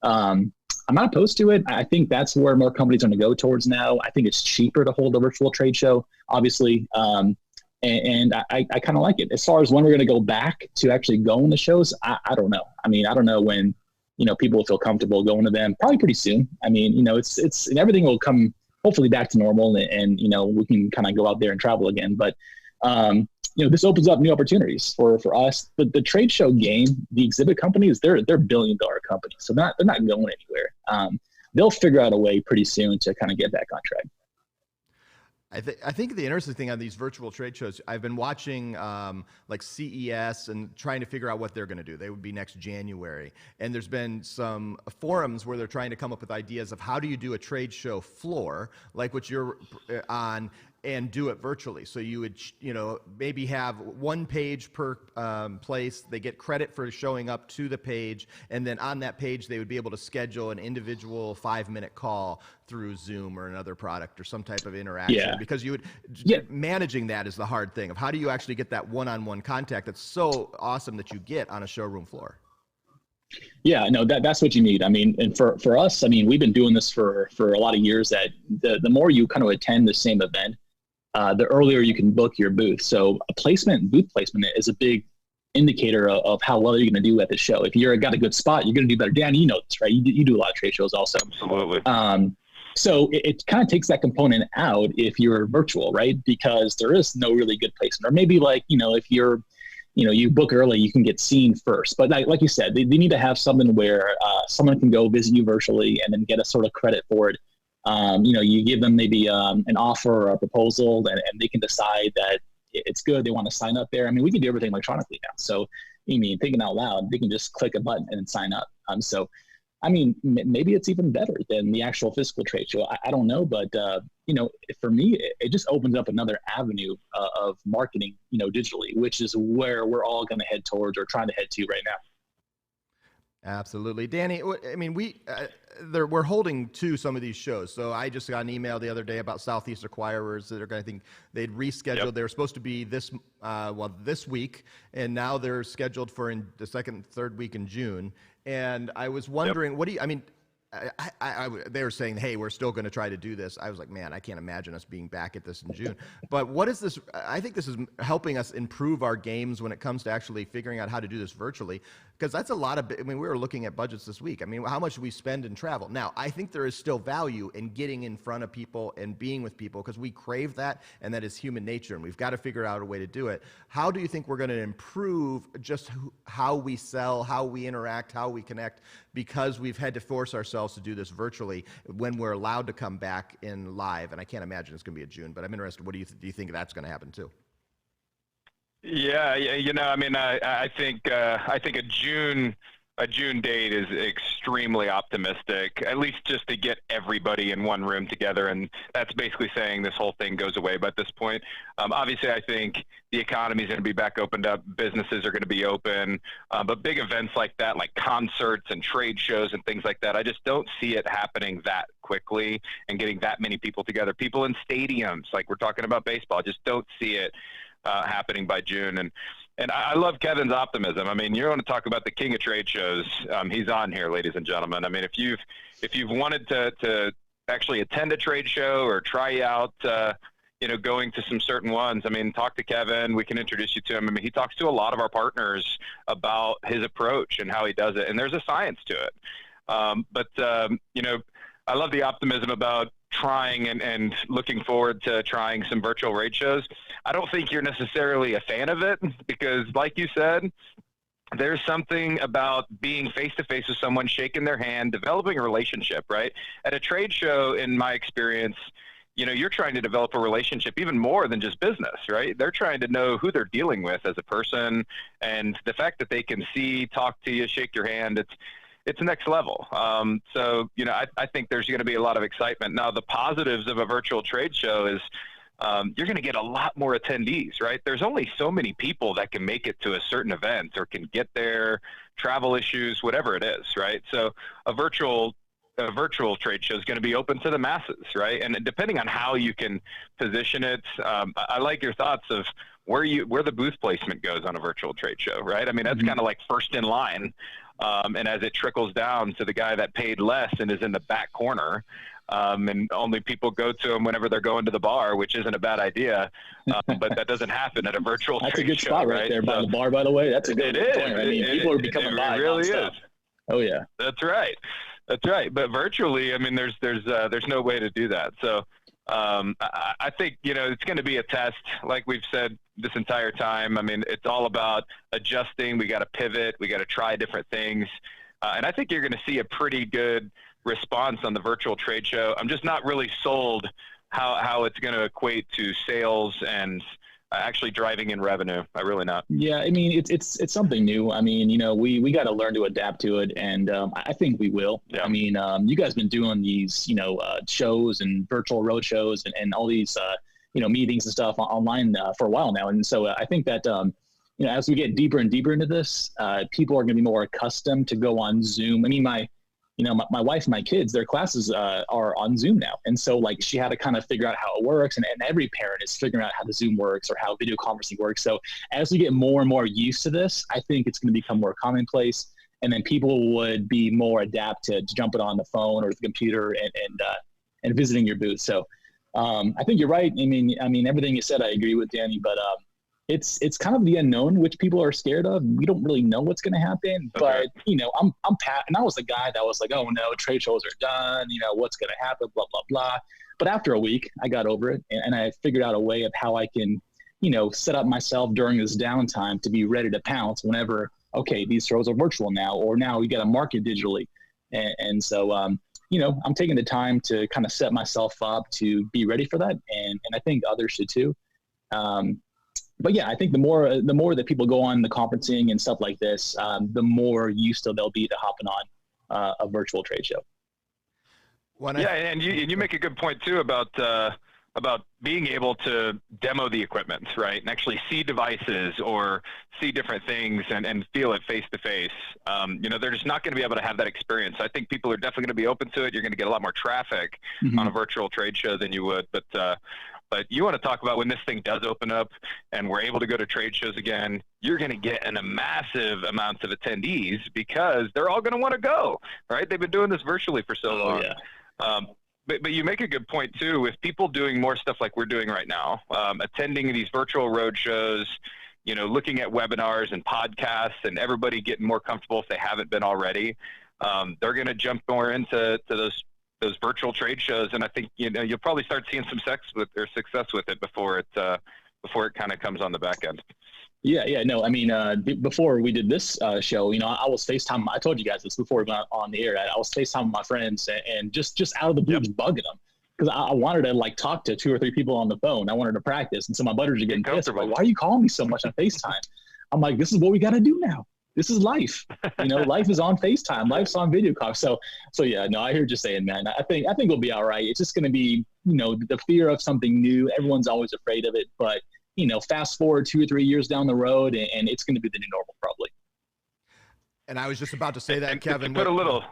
I'm not opposed to it. I think that's where more companies are going to go towards now. I think it's cheaper to hold a virtual trade show, obviously. And I kind of like it. As far as when we're going to go back to actually going to shows, I don't know. I mean, I don't know when, people will feel comfortable going to them. Probably pretty soon. I mean, it's and everything will come hopefully back to normal and we can kind of go out there and travel again. But, this opens up new opportunities for us. The trade show game, the exhibit companies, they're $1 billion companies. So they're not going anywhere. They'll figure out a way pretty soon to kind of get back on track. I think the interesting thing on these virtual trade shows, I've been watching like CES and trying to figure out what they're going to do. They would be next January. And there's been some forums where they're trying to come up with ideas of how do you do a trade show floor, like what you're on, and do it virtually. So you would, maybe have one page per place. They get credit for showing up to the page. And then on that page, they would be able to schedule an individual 5-minute call through Zoom or another product or some type of interaction. Yeah. Because managing that is the hard thing of how do you actually get that one-on-one contact that's so awesome that you get on a showroom floor. Yeah, no, that's what you need. I mean, and for us, I mean, we've been doing this for a lot of years that the more you kind of attend the same event, the earlier you can book your booth. So booth placement is a big indicator of how well you're going to do at the show. If you're got a good spot, you're going to do better. Dan, you know this, right? You do a lot of trade shows also. Absolutely. So it kind of takes that component out if you're virtual, right? Because there is no really good placement. Or maybe like, if you're, you book early, you can get seen first. But like you said, they need to have something where someone can go visit you virtually and then get a sort of credit for it. You give them maybe an offer or a proposal and they can decide that it's good. They want to sign up there. I mean, we can do everything electronically now. So, I mean, thinking out loud, they can just click a button and sign up. So, I mean, maybe it's even better than the actual physical trade show. I don't know, but, for me, it just opens up another avenue of marketing, digitally, which is where we're all going to head towards or trying to head to right now. Absolutely. Danny, I mean, we're holding to some of these shows. So I just got an email the other day about Southeast Acquirers that are going to think they'd rescheduled. Yep. They were supposed to be this week, and now they're scheduled for in the second, third week in June. And I was wondering, what do you, I mean, they were saying, hey, we're still going to try to do this. I was like, man, I can't imagine us being back at this in June. But what is this? I think this is helping us improve our games when it comes to actually figuring out how to do this virtually, because that's a lot of, I mean, we were looking at budgets this week. I mean, how much do we spend in travel? Now, I think there is still value in getting in front of people and being with people, because we crave that, and that is human nature, and we've got to figure out a way to do it. How do you think we're going to improve just how we sell, how we interact, how we connect, because we've had to force ourselves to do this virtually when we're allowed to come back in live? And I can't imagine it's going to be a June, but I'm interested. What do you think that's going to happen too? Yeah, you know, I mean, I think a June date is extremely optimistic, at least just to get everybody in one room together, and that's basically saying this whole thing goes away by this point. Obviously, I think the economy is going to be back opened up, businesses are going to be open, but big events like that, like concerts and trade shows and things like that, I just don't see it happening that quickly and getting that many people together. People in stadiums, like we're talking about baseball, I just don't see it happening by June. And I love Kevin's optimism. I mean, you want to talk about the king of trade shows. He's on here, ladies and gentlemen. I mean, if you've wanted to actually attend a trade show or try out, going to some certain ones, I mean, talk to Kevin. We can introduce you to him. I mean, he talks to a lot of our partners about his approach and how he does it. And there's a science to it. I love the optimism about trying and looking forward to trying some virtual raid shows. I don't think you're necessarily a fan of it because, like you said, there's something about being face-to-face with someone, shaking their hand, developing a relationship, right? At a trade show, in my experience, you're trying to develop a relationship even more than just business, right? They're trying to know who they're dealing with as a person, and the fact that they can see, talk to you, shake your hand, it's next level. I think there's going to be a lot of excitement. Now, the positives of a virtual trade show is you're going to get a lot more attendees, right? There's only so many people that can make it to a certain event or can get there, travel issues, whatever it is, right? So a virtual trade show is going to be open to the masses, right? And depending on how you can position it, I like your thoughts of where the booth placement goes on a virtual trade show, right? I mean, that's kind of like first in line. And as it trickles down to the guy that paid less and is in the back corner, and only people go to him whenever they're going to the bar, which isn't a bad idea, but that doesn't happen at a virtual trade show. That's a good spot right there by the bar, by the way. That's a good point. I mean, people are becoming live. It really is. Oh, yeah. That's right. But virtually, I mean, there's no way to do that. So I think, it's going to be a test, like we've said this entire time. I mean, it's all about adjusting. We got to pivot. We got to try different things. And I think you're going to see a pretty good response on the virtual trade show. I'm just not really sold how it's going to equate to sales and actually driving in revenue. I really not. Yeah, I mean, it's something new. I mean, we got to learn to adapt to it, and I think we will. Yeah. I mean, you guys been doing these, shows and virtual road shows and all these, meetings and stuff online for a while now, and so I think that as we get deeper and deeper into this, people are going to be more accustomed to go on Zoom. I mean, my wife and my kids, their classes are on Zoom now. And so she had to kind of figure out how it works. And every parent is figuring out how the Zoom works or how video conferencing works. So as we get more and more used to this, I think it's going to become more commonplace. And then people would be more adapted to jumping on the phone or the computer and visiting your booth. So I think you're right. I mean, everything you said, I agree with, Danny, but it's kind of the unknown, which people are scared of. We don't really know what's going to happen, but I'm Pat, and I was the guy that was like, oh no, trade shows are done. What's going to happen? Blah blah blah. But after a week, I got over it, and I figured out a way of how I can, set up myself during this downtime to be ready to pounce whenever. Okay, these shows are virtual now, or now we got to market digitally, and so I'm taking the time to kind of set myself up to be ready for that, and I think others should too. But yeah, I think the more that people go on the conferencing and stuff like this, the more used to they'll be to hopping on a virtual trade show. And you make a good point too about about being able to demo the equipment, right? And actually see devices or see different things and feel it face to face. They're just not going to be able to have that experience. I think people are definitely going to be open to it. You're going to get a lot more traffic on a virtual trade show than you would. But you want to talk about when this thing does open up and we're able to go to trade shows again, you're going to get a massive amounts of attendees because they're all going to want to go, right? They've been doing this virtually for so long. Yeah. But you make a good point too, with people doing more stuff like we're doing right now, attending these virtual road shows, looking at webinars and podcasts, and everybody getting more comfortable if they haven't been already. They're going to jump more into those virtual trade shows, and I think you'll probably start seeing some success with it before it kind of comes on the back end. Yeah, no, I mean, before we did this show, I was FaceTime. I told you guys this before we went on the air. I was FaceTime with my friends and just out of the blue, just bugging them because I wanted to talk to 2 or 3 people on the phone. I wanted to practice, and so my buddies are getting pissed. Like, why are you calling me so much on FaceTime? I'm like, this is what we got to do now. This is life. Life is on FaceTime. Life's on video call. So yeah, no, I hear you saying, man. I think we'll be all right. It's just going to be, the fear of something new. Everyone's always afraid of it, but fast forward 2 or 3 years down the road, and it's going to be the new normal probably. And I was just about to say that, Kevin. Put a little.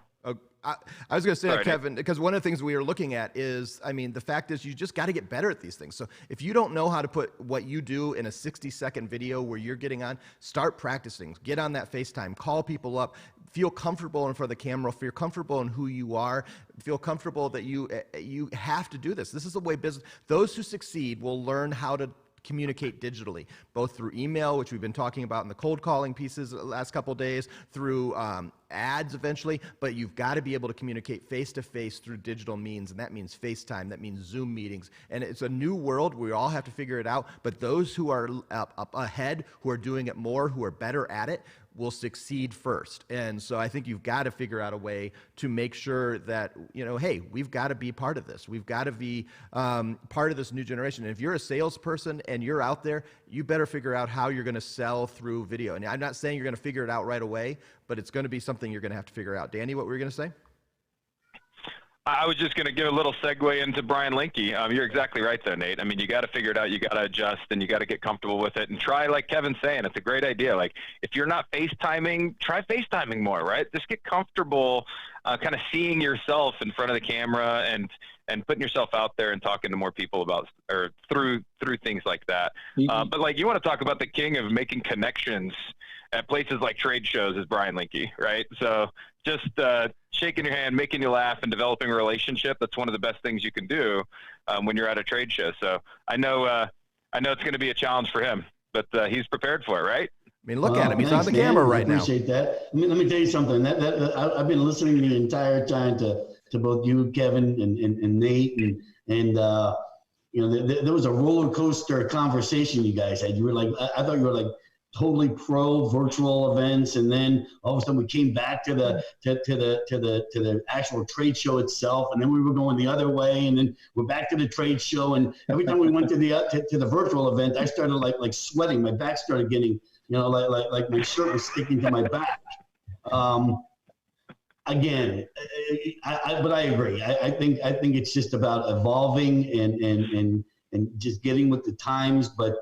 I was going to say that, Kevin, because one of the things we are looking at is, the fact is you just got to get better at these things. So if you don't know how to put what you do in a 60-second video where you're getting on, start practicing. Get on that FaceTime. Call people up. Feel comfortable in front of the camera. Feel comfortable in who you are. Feel comfortable that you have to do this. This is the way business. Those who succeed will learn how to communicate digitally, both through email, which we've been talking about in the cold calling pieces the last couple of days, through ads eventually, but you've got to be able to communicate face-to-face through digital means, and that means FaceTime, that means Zoom meetings, and it's a new world. We all have to figure it out, but those who are up ahead, who are doing it more, who are better at it, will succeed first. And so I think you've got to figure out a way to make sure that, hey, we've got to be part of this. We've got to be part of this new generation. And if you're a salesperson and you're out there, you better figure out how you're going to sell through video. And I'm not saying you're going to figure it out right away, but it's going to be something you're going to have to figure out. Danny, what were you going to say? I was just going to give a little segue into Brian Linke. You're exactly right there, Nate. You got to figure it out. You got to adjust, and you got to get comfortable with it and try, like Kevin's saying, it's a great idea. Like, if you're not FaceTiming, try FaceTiming more, right? Just get comfortable kind of seeing yourself in front of the camera and putting yourself out there and talking to more people about or through things like that. But you want to talk about the king of making connections at places like trade shows is Brian Linke, right? So just shaking your hand, making you laugh, and developing a relationship, that's one of the best things you can do when you're at a trade show. So I know it's going to be a challenge for him, but he's prepared for it, right? Look at him. He's on the camera right now. I appreciate that. Let me tell you something. I've been listening the entire time to both you, Kevin, and Nate, and there was a roller coaster conversation you guys had. You were like, I thought you were like totally pro virtual events, and then all of a sudden we came back to the actual trade show itself, and then we were going the other way, and then we're back to the trade show, and every time we went to the virtual event, I started like sweating. My back started getting, like my shirt was sticking to my back. Again, but I agree. I think it's just about evolving and just getting with the times. But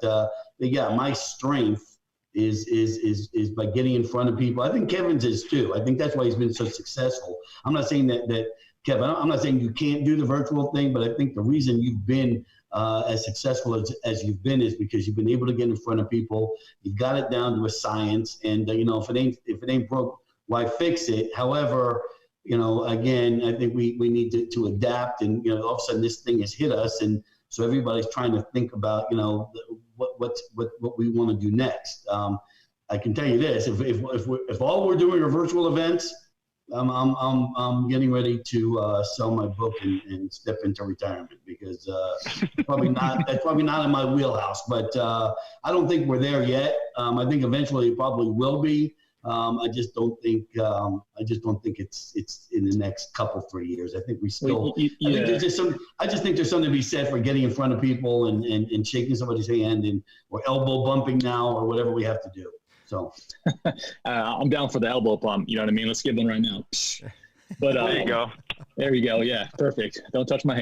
yeah, my strength is by getting in front of people. I think Kevin's is too. I think that's why he's been so successful. I'm not saying that Kevin, I'm not saying you can't do the virtual thing, but I think the reason you've been as successful as you've been is because you've been able to get in front of people. You've got it down to a science, and if it ain't broke, why fix it? However, again, I think we need to adapt, and all of a sudden this thing has hit us, and so everybody's trying to think about what we want to do next. I can tell you this: if all we're doing are virtual events, I'm getting ready to sell my book and step into retirement, because that's probably not in my wheelhouse. But I don't think we're there yet. I think eventually it probably will be. I just don't think it's in the next couple 3 years. I think we still. I just think there's something to be said for getting in front of people and shaking somebody's hand or elbow bumping now or whatever we have to do. So I'm down for the elbow bump. You know what I mean? Let's give them right now. But there you go. There you go. Yeah, perfect. Don't touch my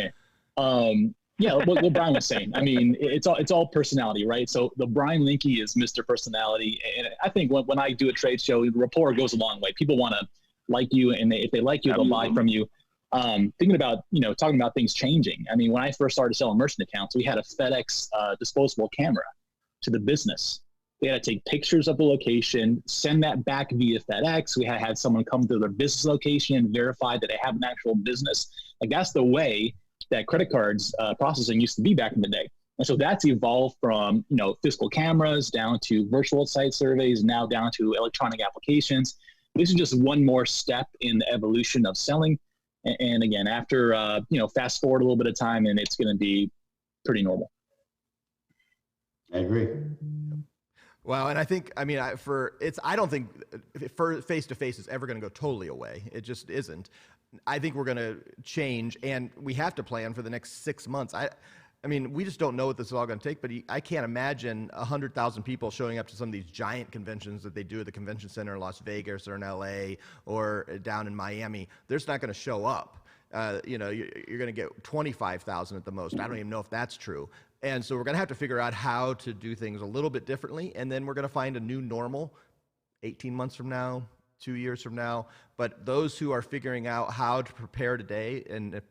hand. Yeah, what Brian was saying. I mean, it's all personality, right? So the Brian Linke is Mr. Personality, and I think when I do a trade show, the rapport goes a long way. People want to like you, and if they like you, they'll buy from you. Thinking about talking about things changing. I mean, when I first started selling merchant accounts, we had a FedEx disposable camera to the business. They had to take pictures of the location, send that back via FedEx. We had someone come to their business location and verify that they have an actual business. Like, that's the way that credit cards processing used to be back in the day. And so that's evolved from, physical cameras down to virtual site surveys, now down to electronic applications. This is just one more step in the evolution of selling. And again, after, fast forward a little bit of time, and it's going to be pretty normal. I agree. Well, and I think, I don't think face-to-face is ever going to go totally away. It just isn't. I think we're going to change, and we have to plan for the next 6 months. We just don't know what this is all going to take, but I can't imagine 100,000 people showing up to some of these giant conventions that they do at the convention center in Las Vegas or in LA or down in Miami. They're just not going to show up. You're going to get 25,000 at the most. I don't even know if that's true. And so we're going to have to figure out how to do things a little bit differently, and then we're going to find a new normal 18 months from now, 2 years from now. But those who are figuring out how to prepare today, and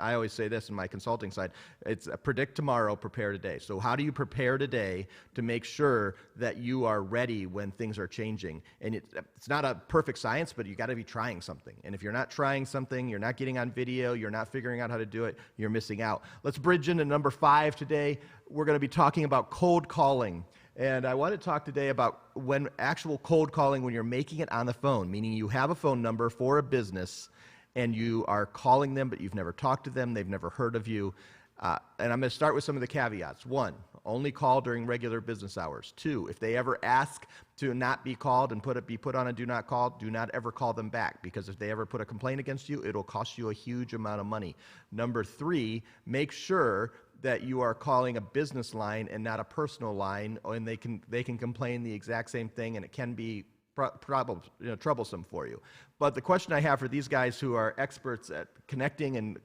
I always say this in my consulting side, it's predict tomorrow, prepare today. So how do you prepare today to make sure that you are ready when things are changing? And it's not a perfect science, but you got to be trying something. And if you're not trying something, you're not getting on video, you're not figuring out how to do it, you're missing out. Let's bridge into number 5 today. We're going to be talking about cold calling. And I want to talk today about when actual cold calling, when you're making it on the phone, meaning you have a phone number for a business and you are calling them, but you've never talked to them, they've never heard of you. And I'm going to start with some of the caveats. 1, only call during regular business hours. 2, if they ever ask to not be called and be put on a do not call, do not ever call them back, because if they ever put a complaint against you, it'll cost you a huge amount of money. Number 3, make sure that you are calling a business line and not a personal line, and they can complain the exact same thing, and it can be troublesome for you. But the question I have for these guys who are experts at connecting and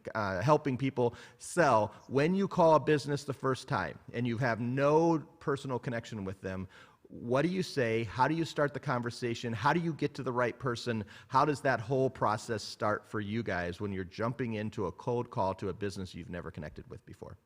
helping people sell, when you call a business the first time and you have no personal connection with them, what do you say? How do you start the conversation? How do you get to the right person? How does that whole process start for you guys when you're jumping into a cold call to a business you've never connected with before?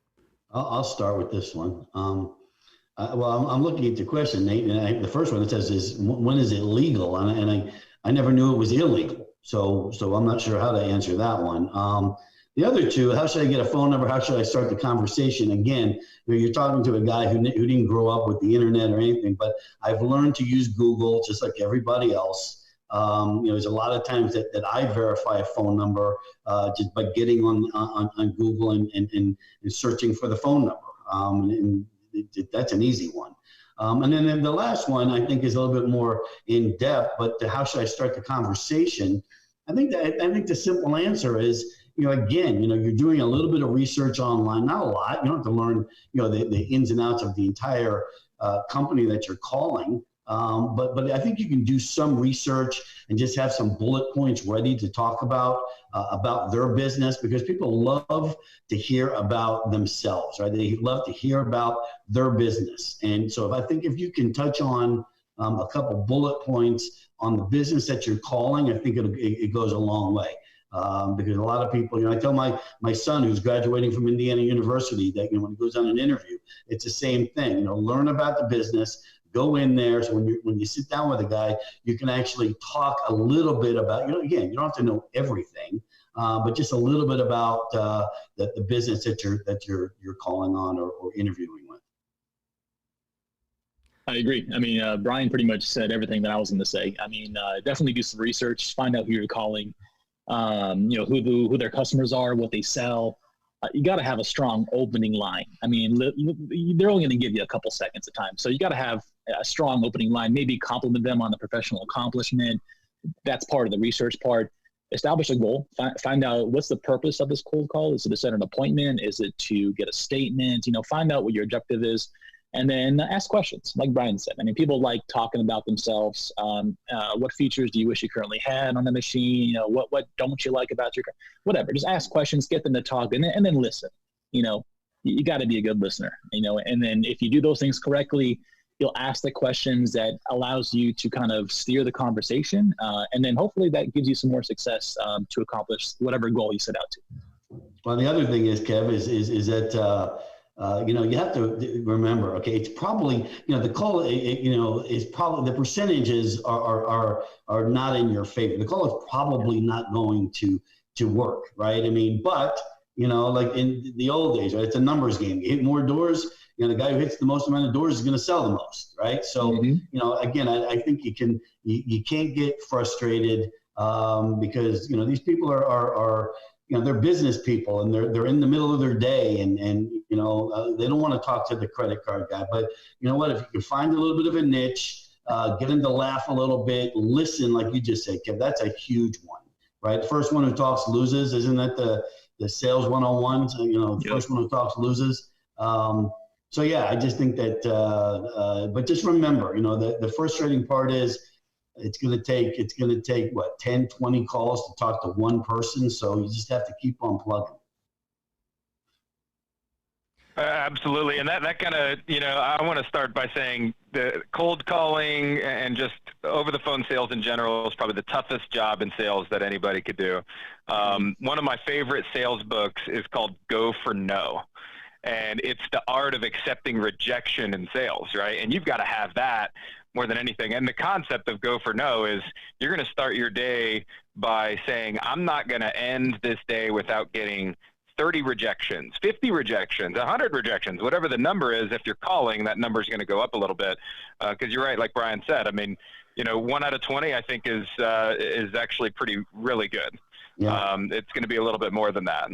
I'll start with this one. I'm looking at the question, Nate, and the first one it says is, when is it legal? And I never knew it was illegal. So I'm not sure how to answer that one. The other two, how should I get a phone number? How should I start the conversation? Again, you're talking to a guy who didn't grow up with the internet or anything, but I've learned to use Google just like everybody else. There's a lot of times that I verify a phone number just by getting on Google and searching for the phone number. That's an easy one. And then the last one I think is a little bit more in depth, but how should I start the conversation? I think the simple answer is, again, you're doing a little bit of research online, not a lot. You don't have to learn, the ins and outs of the entire company that you're calling. But I think you can do some research and just have some bullet points ready to talk about their business, because people love to hear about themselves, right? They love to hear about their business. And so if you can touch on a couple bullet points on the business that you're calling, I think it goes a long way. Because a lot of people, I tell my son who's graduating from Indiana University that, when he goes on an interview, it's the same thing, learn about the business, go in there. So when you sit down with a guy, you can actually talk a little bit about, again, you don't have to know everything, but just a little bit about the business that you're calling on or interviewing with. I agree. Brian pretty much said everything that I was going to say. Definitely do some research, find out who you're calling, who their customers are, what they sell. You got to have a strong opening line. They're only going to give you a couple seconds of time. So you got to have a strong opening line, maybe compliment them on the professional accomplishment. That's part of the research part. Establish a goal, find out what's the purpose of this cold call. Is it to set an appointment? Is it to get a statement? Find out what your objective is. And then ask questions, like Brian said. People like talking about themselves. What features do you wish you currently had on the machine? What don't you like about your, whatever. Just ask questions, get them to talk, and then listen. you got to be a good listener, and then if you do those things correctly, you'll ask the questions that allows you to kind of steer the conversation. And then hopefully that gives you some more success to accomplish whatever goal you set out to. Well, the other thing is, Kev, is that, you have to remember, okay, it's probably, the call, is probably, the percentages are not in your favor. The call is probably not going to work, right? I mean, but, like in the old days, right, it's a numbers game. You hit more doors, the guy who hits the most amount of doors is going to sell the most, right? So, again, I think you can't get frustrated because, these people are they're business people and they're in the middle of their day and they don't want to talk to the credit card guy. But you know what? If you can find a little bit of a niche, get them to laugh a little bit, listen, like you just said, Kev, that's a huge one, right? The first one who talks loses. Isn't that the sales 101? So, the first one who talks loses. So yeah, I just think that, but just remember, the frustrating part is it's going to take what, 10, 20 calls to talk to one person. So you just have to keep on plugging. Absolutely. And that kind of, I want to start by saying the cold calling and just over the phone sales in general is probably the toughest job in sales that anybody could do. One of my favorite sales books is called Go for No. And it's the art of accepting rejection in sales, right? And you've got to have that more than anything. And the concept of Go for No is you're going to start your day by saying, I'm not going to end this day without getting 30 rejections, 50 rejections, 100 rejections, whatever the number is. If you're calling, that number is going to go up a little bit. Because you're right, like Brian said, I mean, 1 out of 20, I think is actually really good. Yeah. It's going to be a little bit more than that.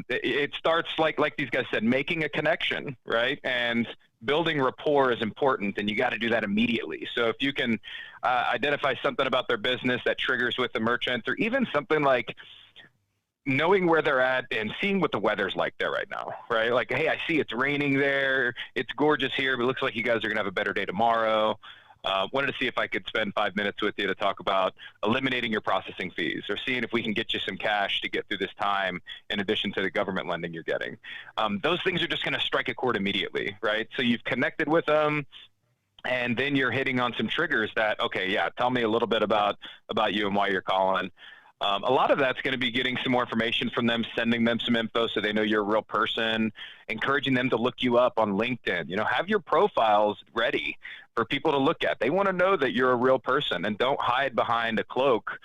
It starts like these guys said, making a connection, right? And building rapport is important, and you got to do that immediately. So if you can identify something about their business that triggers with the merchant, or even something like knowing where they're at and seeing what the weather's like there right now, right? Like, hey, I see it's raining there. It's gorgeous here, but it looks like you guys are going to have a better day tomorrow. Wanted to see if I could spend 5 minutes with you to talk about eliminating your processing fees or seeing if we can get you some cash to get through this time in addition to the government lending you're getting. Those things are just going to strike a chord immediately, right? So you've connected with them, and then you're hitting on some triggers that, okay, yeah, tell me a little bit about you and why you're calling. A lot of that's going to be getting some more information from them, sending them some info so they know you're a real person, encouraging them to look you up on LinkedIn. Have your profiles ready for people to look at. They want to know that you're a real person, and don't hide behind a cloak,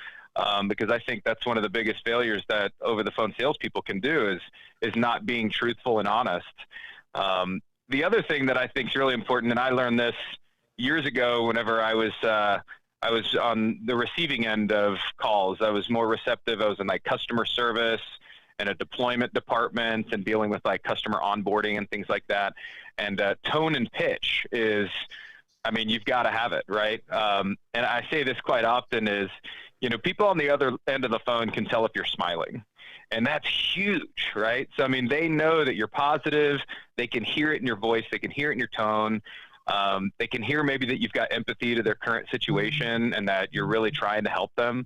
because I think that's one of the biggest failures that over the phone salespeople can do is not being truthful and honest. The other thing that I think is really important, and I learned this years ago whenever I was on the receiving end of calls. I was more receptive. I was in customer service and a deployment department and dealing with customer onboarding and things like that. And tone and pitch is, you've got to have it, right? And I say this quite often is, people on the other end of the phone can tell if you're smiling. And that's huge, right? So, they know that you're positive. They can hear it in your voice. They can hear it in your tone. They can hear maybe that you've got empathy to their current situation and that you're really trying to help them.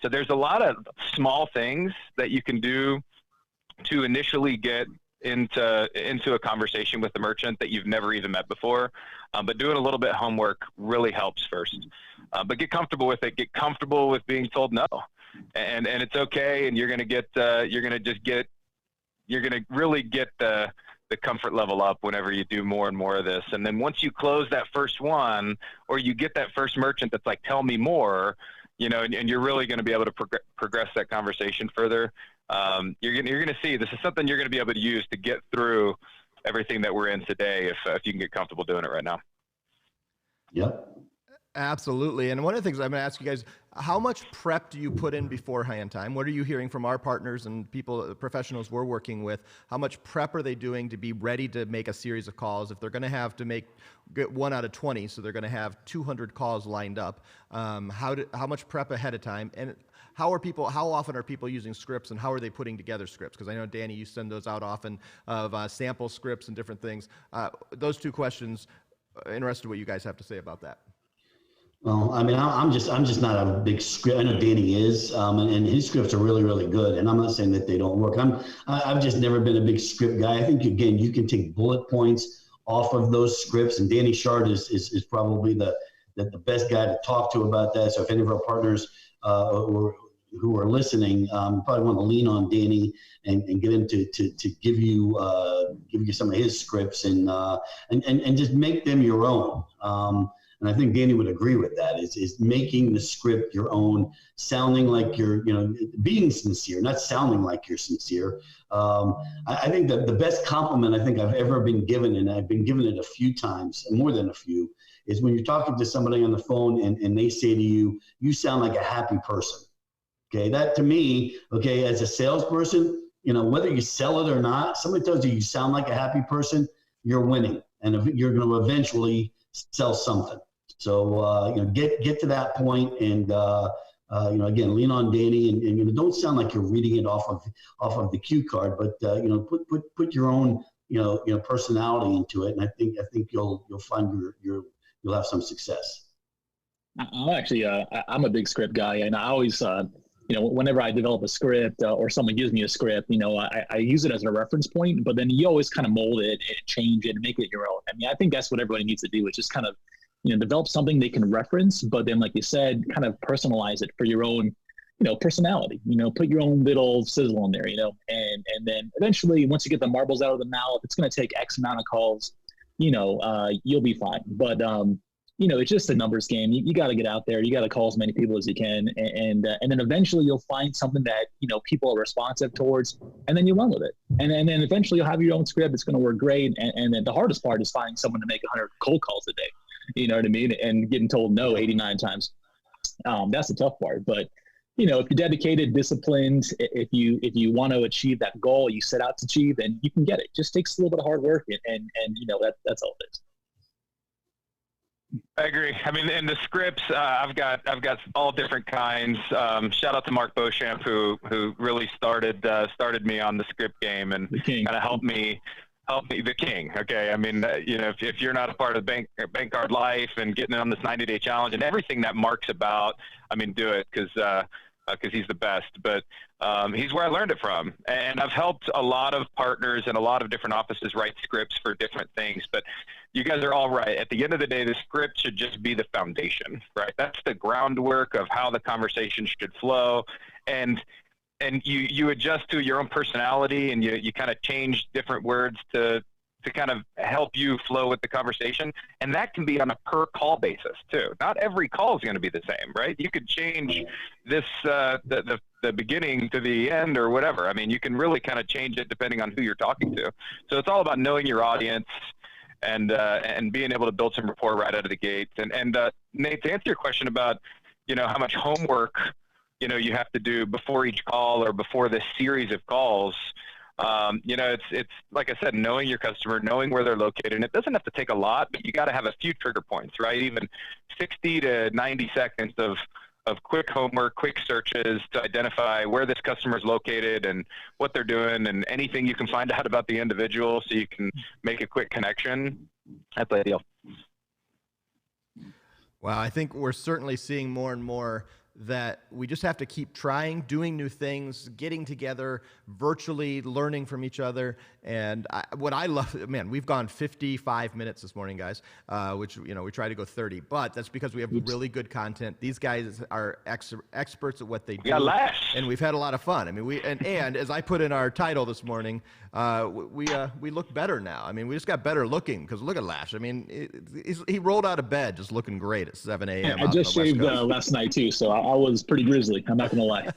So there's a lot of small things that you can do to initially get into a conversation with the merchant that you've never even met before. But doing a little bit of homework really helps first. But get comfortable with it. Get comfortable with being told no, and it's okay. And you're going to really get the comfort level up whenever you do more and more of this. And then once you close that first one, or you get that first merchant that's like, tell me more, and you're really going to be able to progress that conversation further. You're going to see this is something you're going to be able to use to get through everything that we're in today if you can get comfortable doing it right now. Yep. Absolutely. And one of the things I'm going to ask you guys, how much prep do you put in beforehand time? What are you hearing from our partners and people, professionals we're working with? How much prep are they doing to be ready to make a series of calls? If they're going to have to get 1 out of 20, so they're going to have 200 calls lined up, how much prep ahead of time? And how often are people using scripts, and how are they putting together scripts? Because I know, Danny, you send those out often of sample scripts and different things. Those two questions, interested in what you guys have to say about that. Well, I mean, I'm just not a big script. I know Danny is, and his scripts are really, really good. And I'm not saying that they don't work. I've just never been a big script guy. I think again, you can take bullet points off of those scripts, and Danny Shard is probably the best guy to talk to about that. So if any of our partners who are listening, probably want to lean on Danny and get him to give you some of his scripts and just make them your own. And I think Danny would agree with that, is making the script your own, sounding like you're, being sincere, not sounding like you're sincere. I think that the best compliment I think I've ever been given, and I've been given it a few times, and more than a few, is when you're talking to somebody on the phone and they say to you, you sound like a happy person. Okay, that to me, okay, as a salesperson, whether you sell it or not, somebody tells you sound like a happy person, you're winning, and you're going to eventually sell something. So get to that point, and again, lean on Danny, and don't sound like you're reading it off of the cue card, but put your own personality into it, and I think you'll find you'll have some success. I'm a big script guy, and I always whenever I develop a script or someone gives me a script, I use it as a reference point, but then you always kind of mold it and change it and make it your own. I mean, I think that's what everybody needs to do, is just kind of, develop something they can reference, but then, like you said, kind of personalize it for your own, personality, put your own little sizzle in there, and then eventually, once you get the marbles out of the mouth, it's going to take X amount of calls, you'll be fine. But, it's just a numbers game. You got to get out there. You got to call as many people as you can. And then eventually you'll find something that, people are responsive towards, and then you run with it. And then eventually you'll have your own script. It's going to work great. And then the hardest part is finding someone to make 100 cold calls a day. You know what I mean? And getting told no 89 times. That's the tough part. But, if you're dedicated, disciplined, if you want to achieve that goal you set out to achieve, then you can get it. Just takes a little bit of hard work, and that's all it is. I agree. I mean, in the scripts, I've got all different kinds. Shout out to Mark Beauchamp, who really started me on the script game and kind of helped me the king. Okay. I mean, if you're not a part of Bank Card Life and getting on this 90-day challenge and everything that Mark's about, I mean, do it because he's the best. But he's where I learned it from, and I've helped a lot of partners and a lot of different offices write scripts for different things. But you guys are all right. At the end of the day, the script should just be the foundation, right? That's the groundwork of how the conversation should flow, and you adjust to your own personality, and you kind of change different words to kind of help you flow with the conversation. And that can be on a per call basis too. Not every call is going to be the same, right? You could change this, the beginning to the end or whatever. I mean, you can really kind of change it depending on who you're talking to. So it's all about knowing your audience and being able to build some rapport right out of the gates. And Nate, to answer your question about, how much homework, you have to do before each call or before this series of calls, it's like I said, knowing your customer, knowing where they're located, and it doesn't have to take a lot, but you got to have a few trigger points, right? Even 60 to 90 seconds of quick homework, quick searches to identify where this customer is located and what they're doing, and anything you can find out about the individual so you can make a quick connection. That's ideal. Wow, I think we're certainly seeing more and more that we just have to keep trying, doing new things, getting together, virtually learning from each other. And what I love, man, we've gone 55 minutes this morning, guys, which, we try to go 30, but that's because we have really good content. These guys are experts at what they do. Yeah, Lash. And we've had a lot of fun. I mean, and as I put in our title this morning, we look better now. I mean, we just got better looking because look at Lash. I mean, he rolled out of bed just looking great at 7 a.m. I just shaved last night too, so I was pretty grizzly. I'm not going to lie.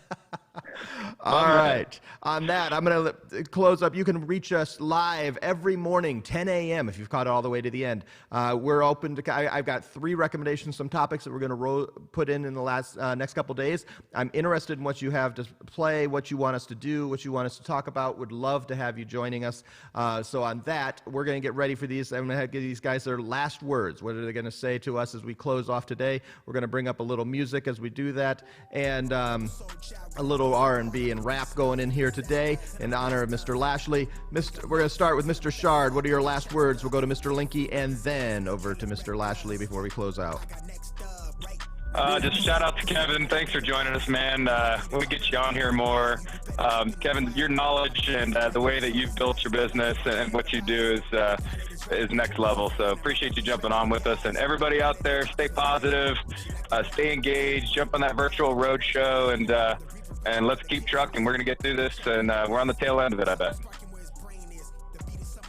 All right. On that, I'm going to close up. You can reach us live every morning, 10 a.m. if you've caught it all the way to the end. We're open to. I've got 3 recommendations, some topics that we're going to put in the last next couple days. I'm interested in what you have to play, what you want us to do, what you want us to talk about. Would love to have you joining us. So on that, we're going to get ready for these. I'm going to give these guys their last words. What are they going to say to us as we close off today? We're going to bring up a little music as we do that, and a little R&B and rap going in here today in honor of Mr. Lashley. We're going to start with Mr. Shard. What are your last words? We'll go to Mr. Linky and then over to Mr. Lashley before we close out. Just shout out to Kevin. Thanks for joining us, man. We'll get you on here more. Kevin, your knowledge and the way that you've built your business and what you do is next level. So appreciate you jumping on with us. And everybody out there, stay positive, stay engaged, jump on that virtual road show, and let's keep trucking. We're going to get through this, and we're on the tail end of it, I bet.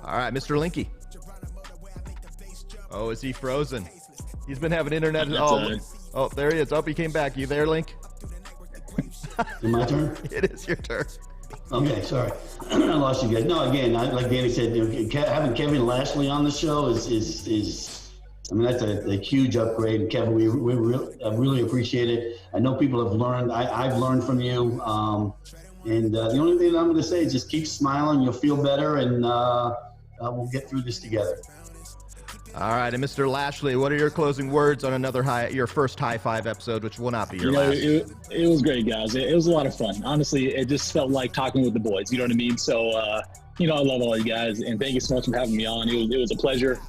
All right, Mr. Linky. Oh, is he frozen? He's been having internet. Oh, there he is. Oh, he came back. You there, Link? My turn? It is your turn. Okay, sorry. I lost you guys. No, again, like Danny said, having Kevin Lashley on the show is I mean, that's a huge upgrade. And Kevin, we really appreciate it. I know people have learned. I've learned from you. And the only thing I'm going to say is just keep smiling. You'll feel better, and we'll get through this together. All right, and Mr. Lashley, what are your closing words on your first High Five episode, which will not be your last? It was great, guys. It was a lot of fun. Honestly, it just felt like talking with the boys. You know what I mean? So, I love all you guys, and thank you so much for having me on. It was a pleasure.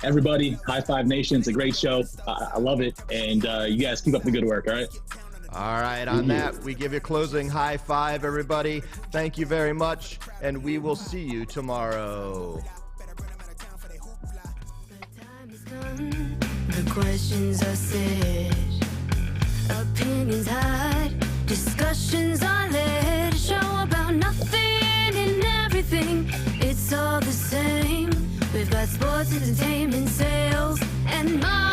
Everybody, High Five Nation, it's a great show. I love it, and you guys keep up the good work, all right? All right, on that, we give you a closing high five, everybody. Thank you very much, and we will see you tomorrow. The questions are said, opinions hide, discussions are led. A show about nothing and everything, it's all the same. We've got sports, entertainment, sales, and more.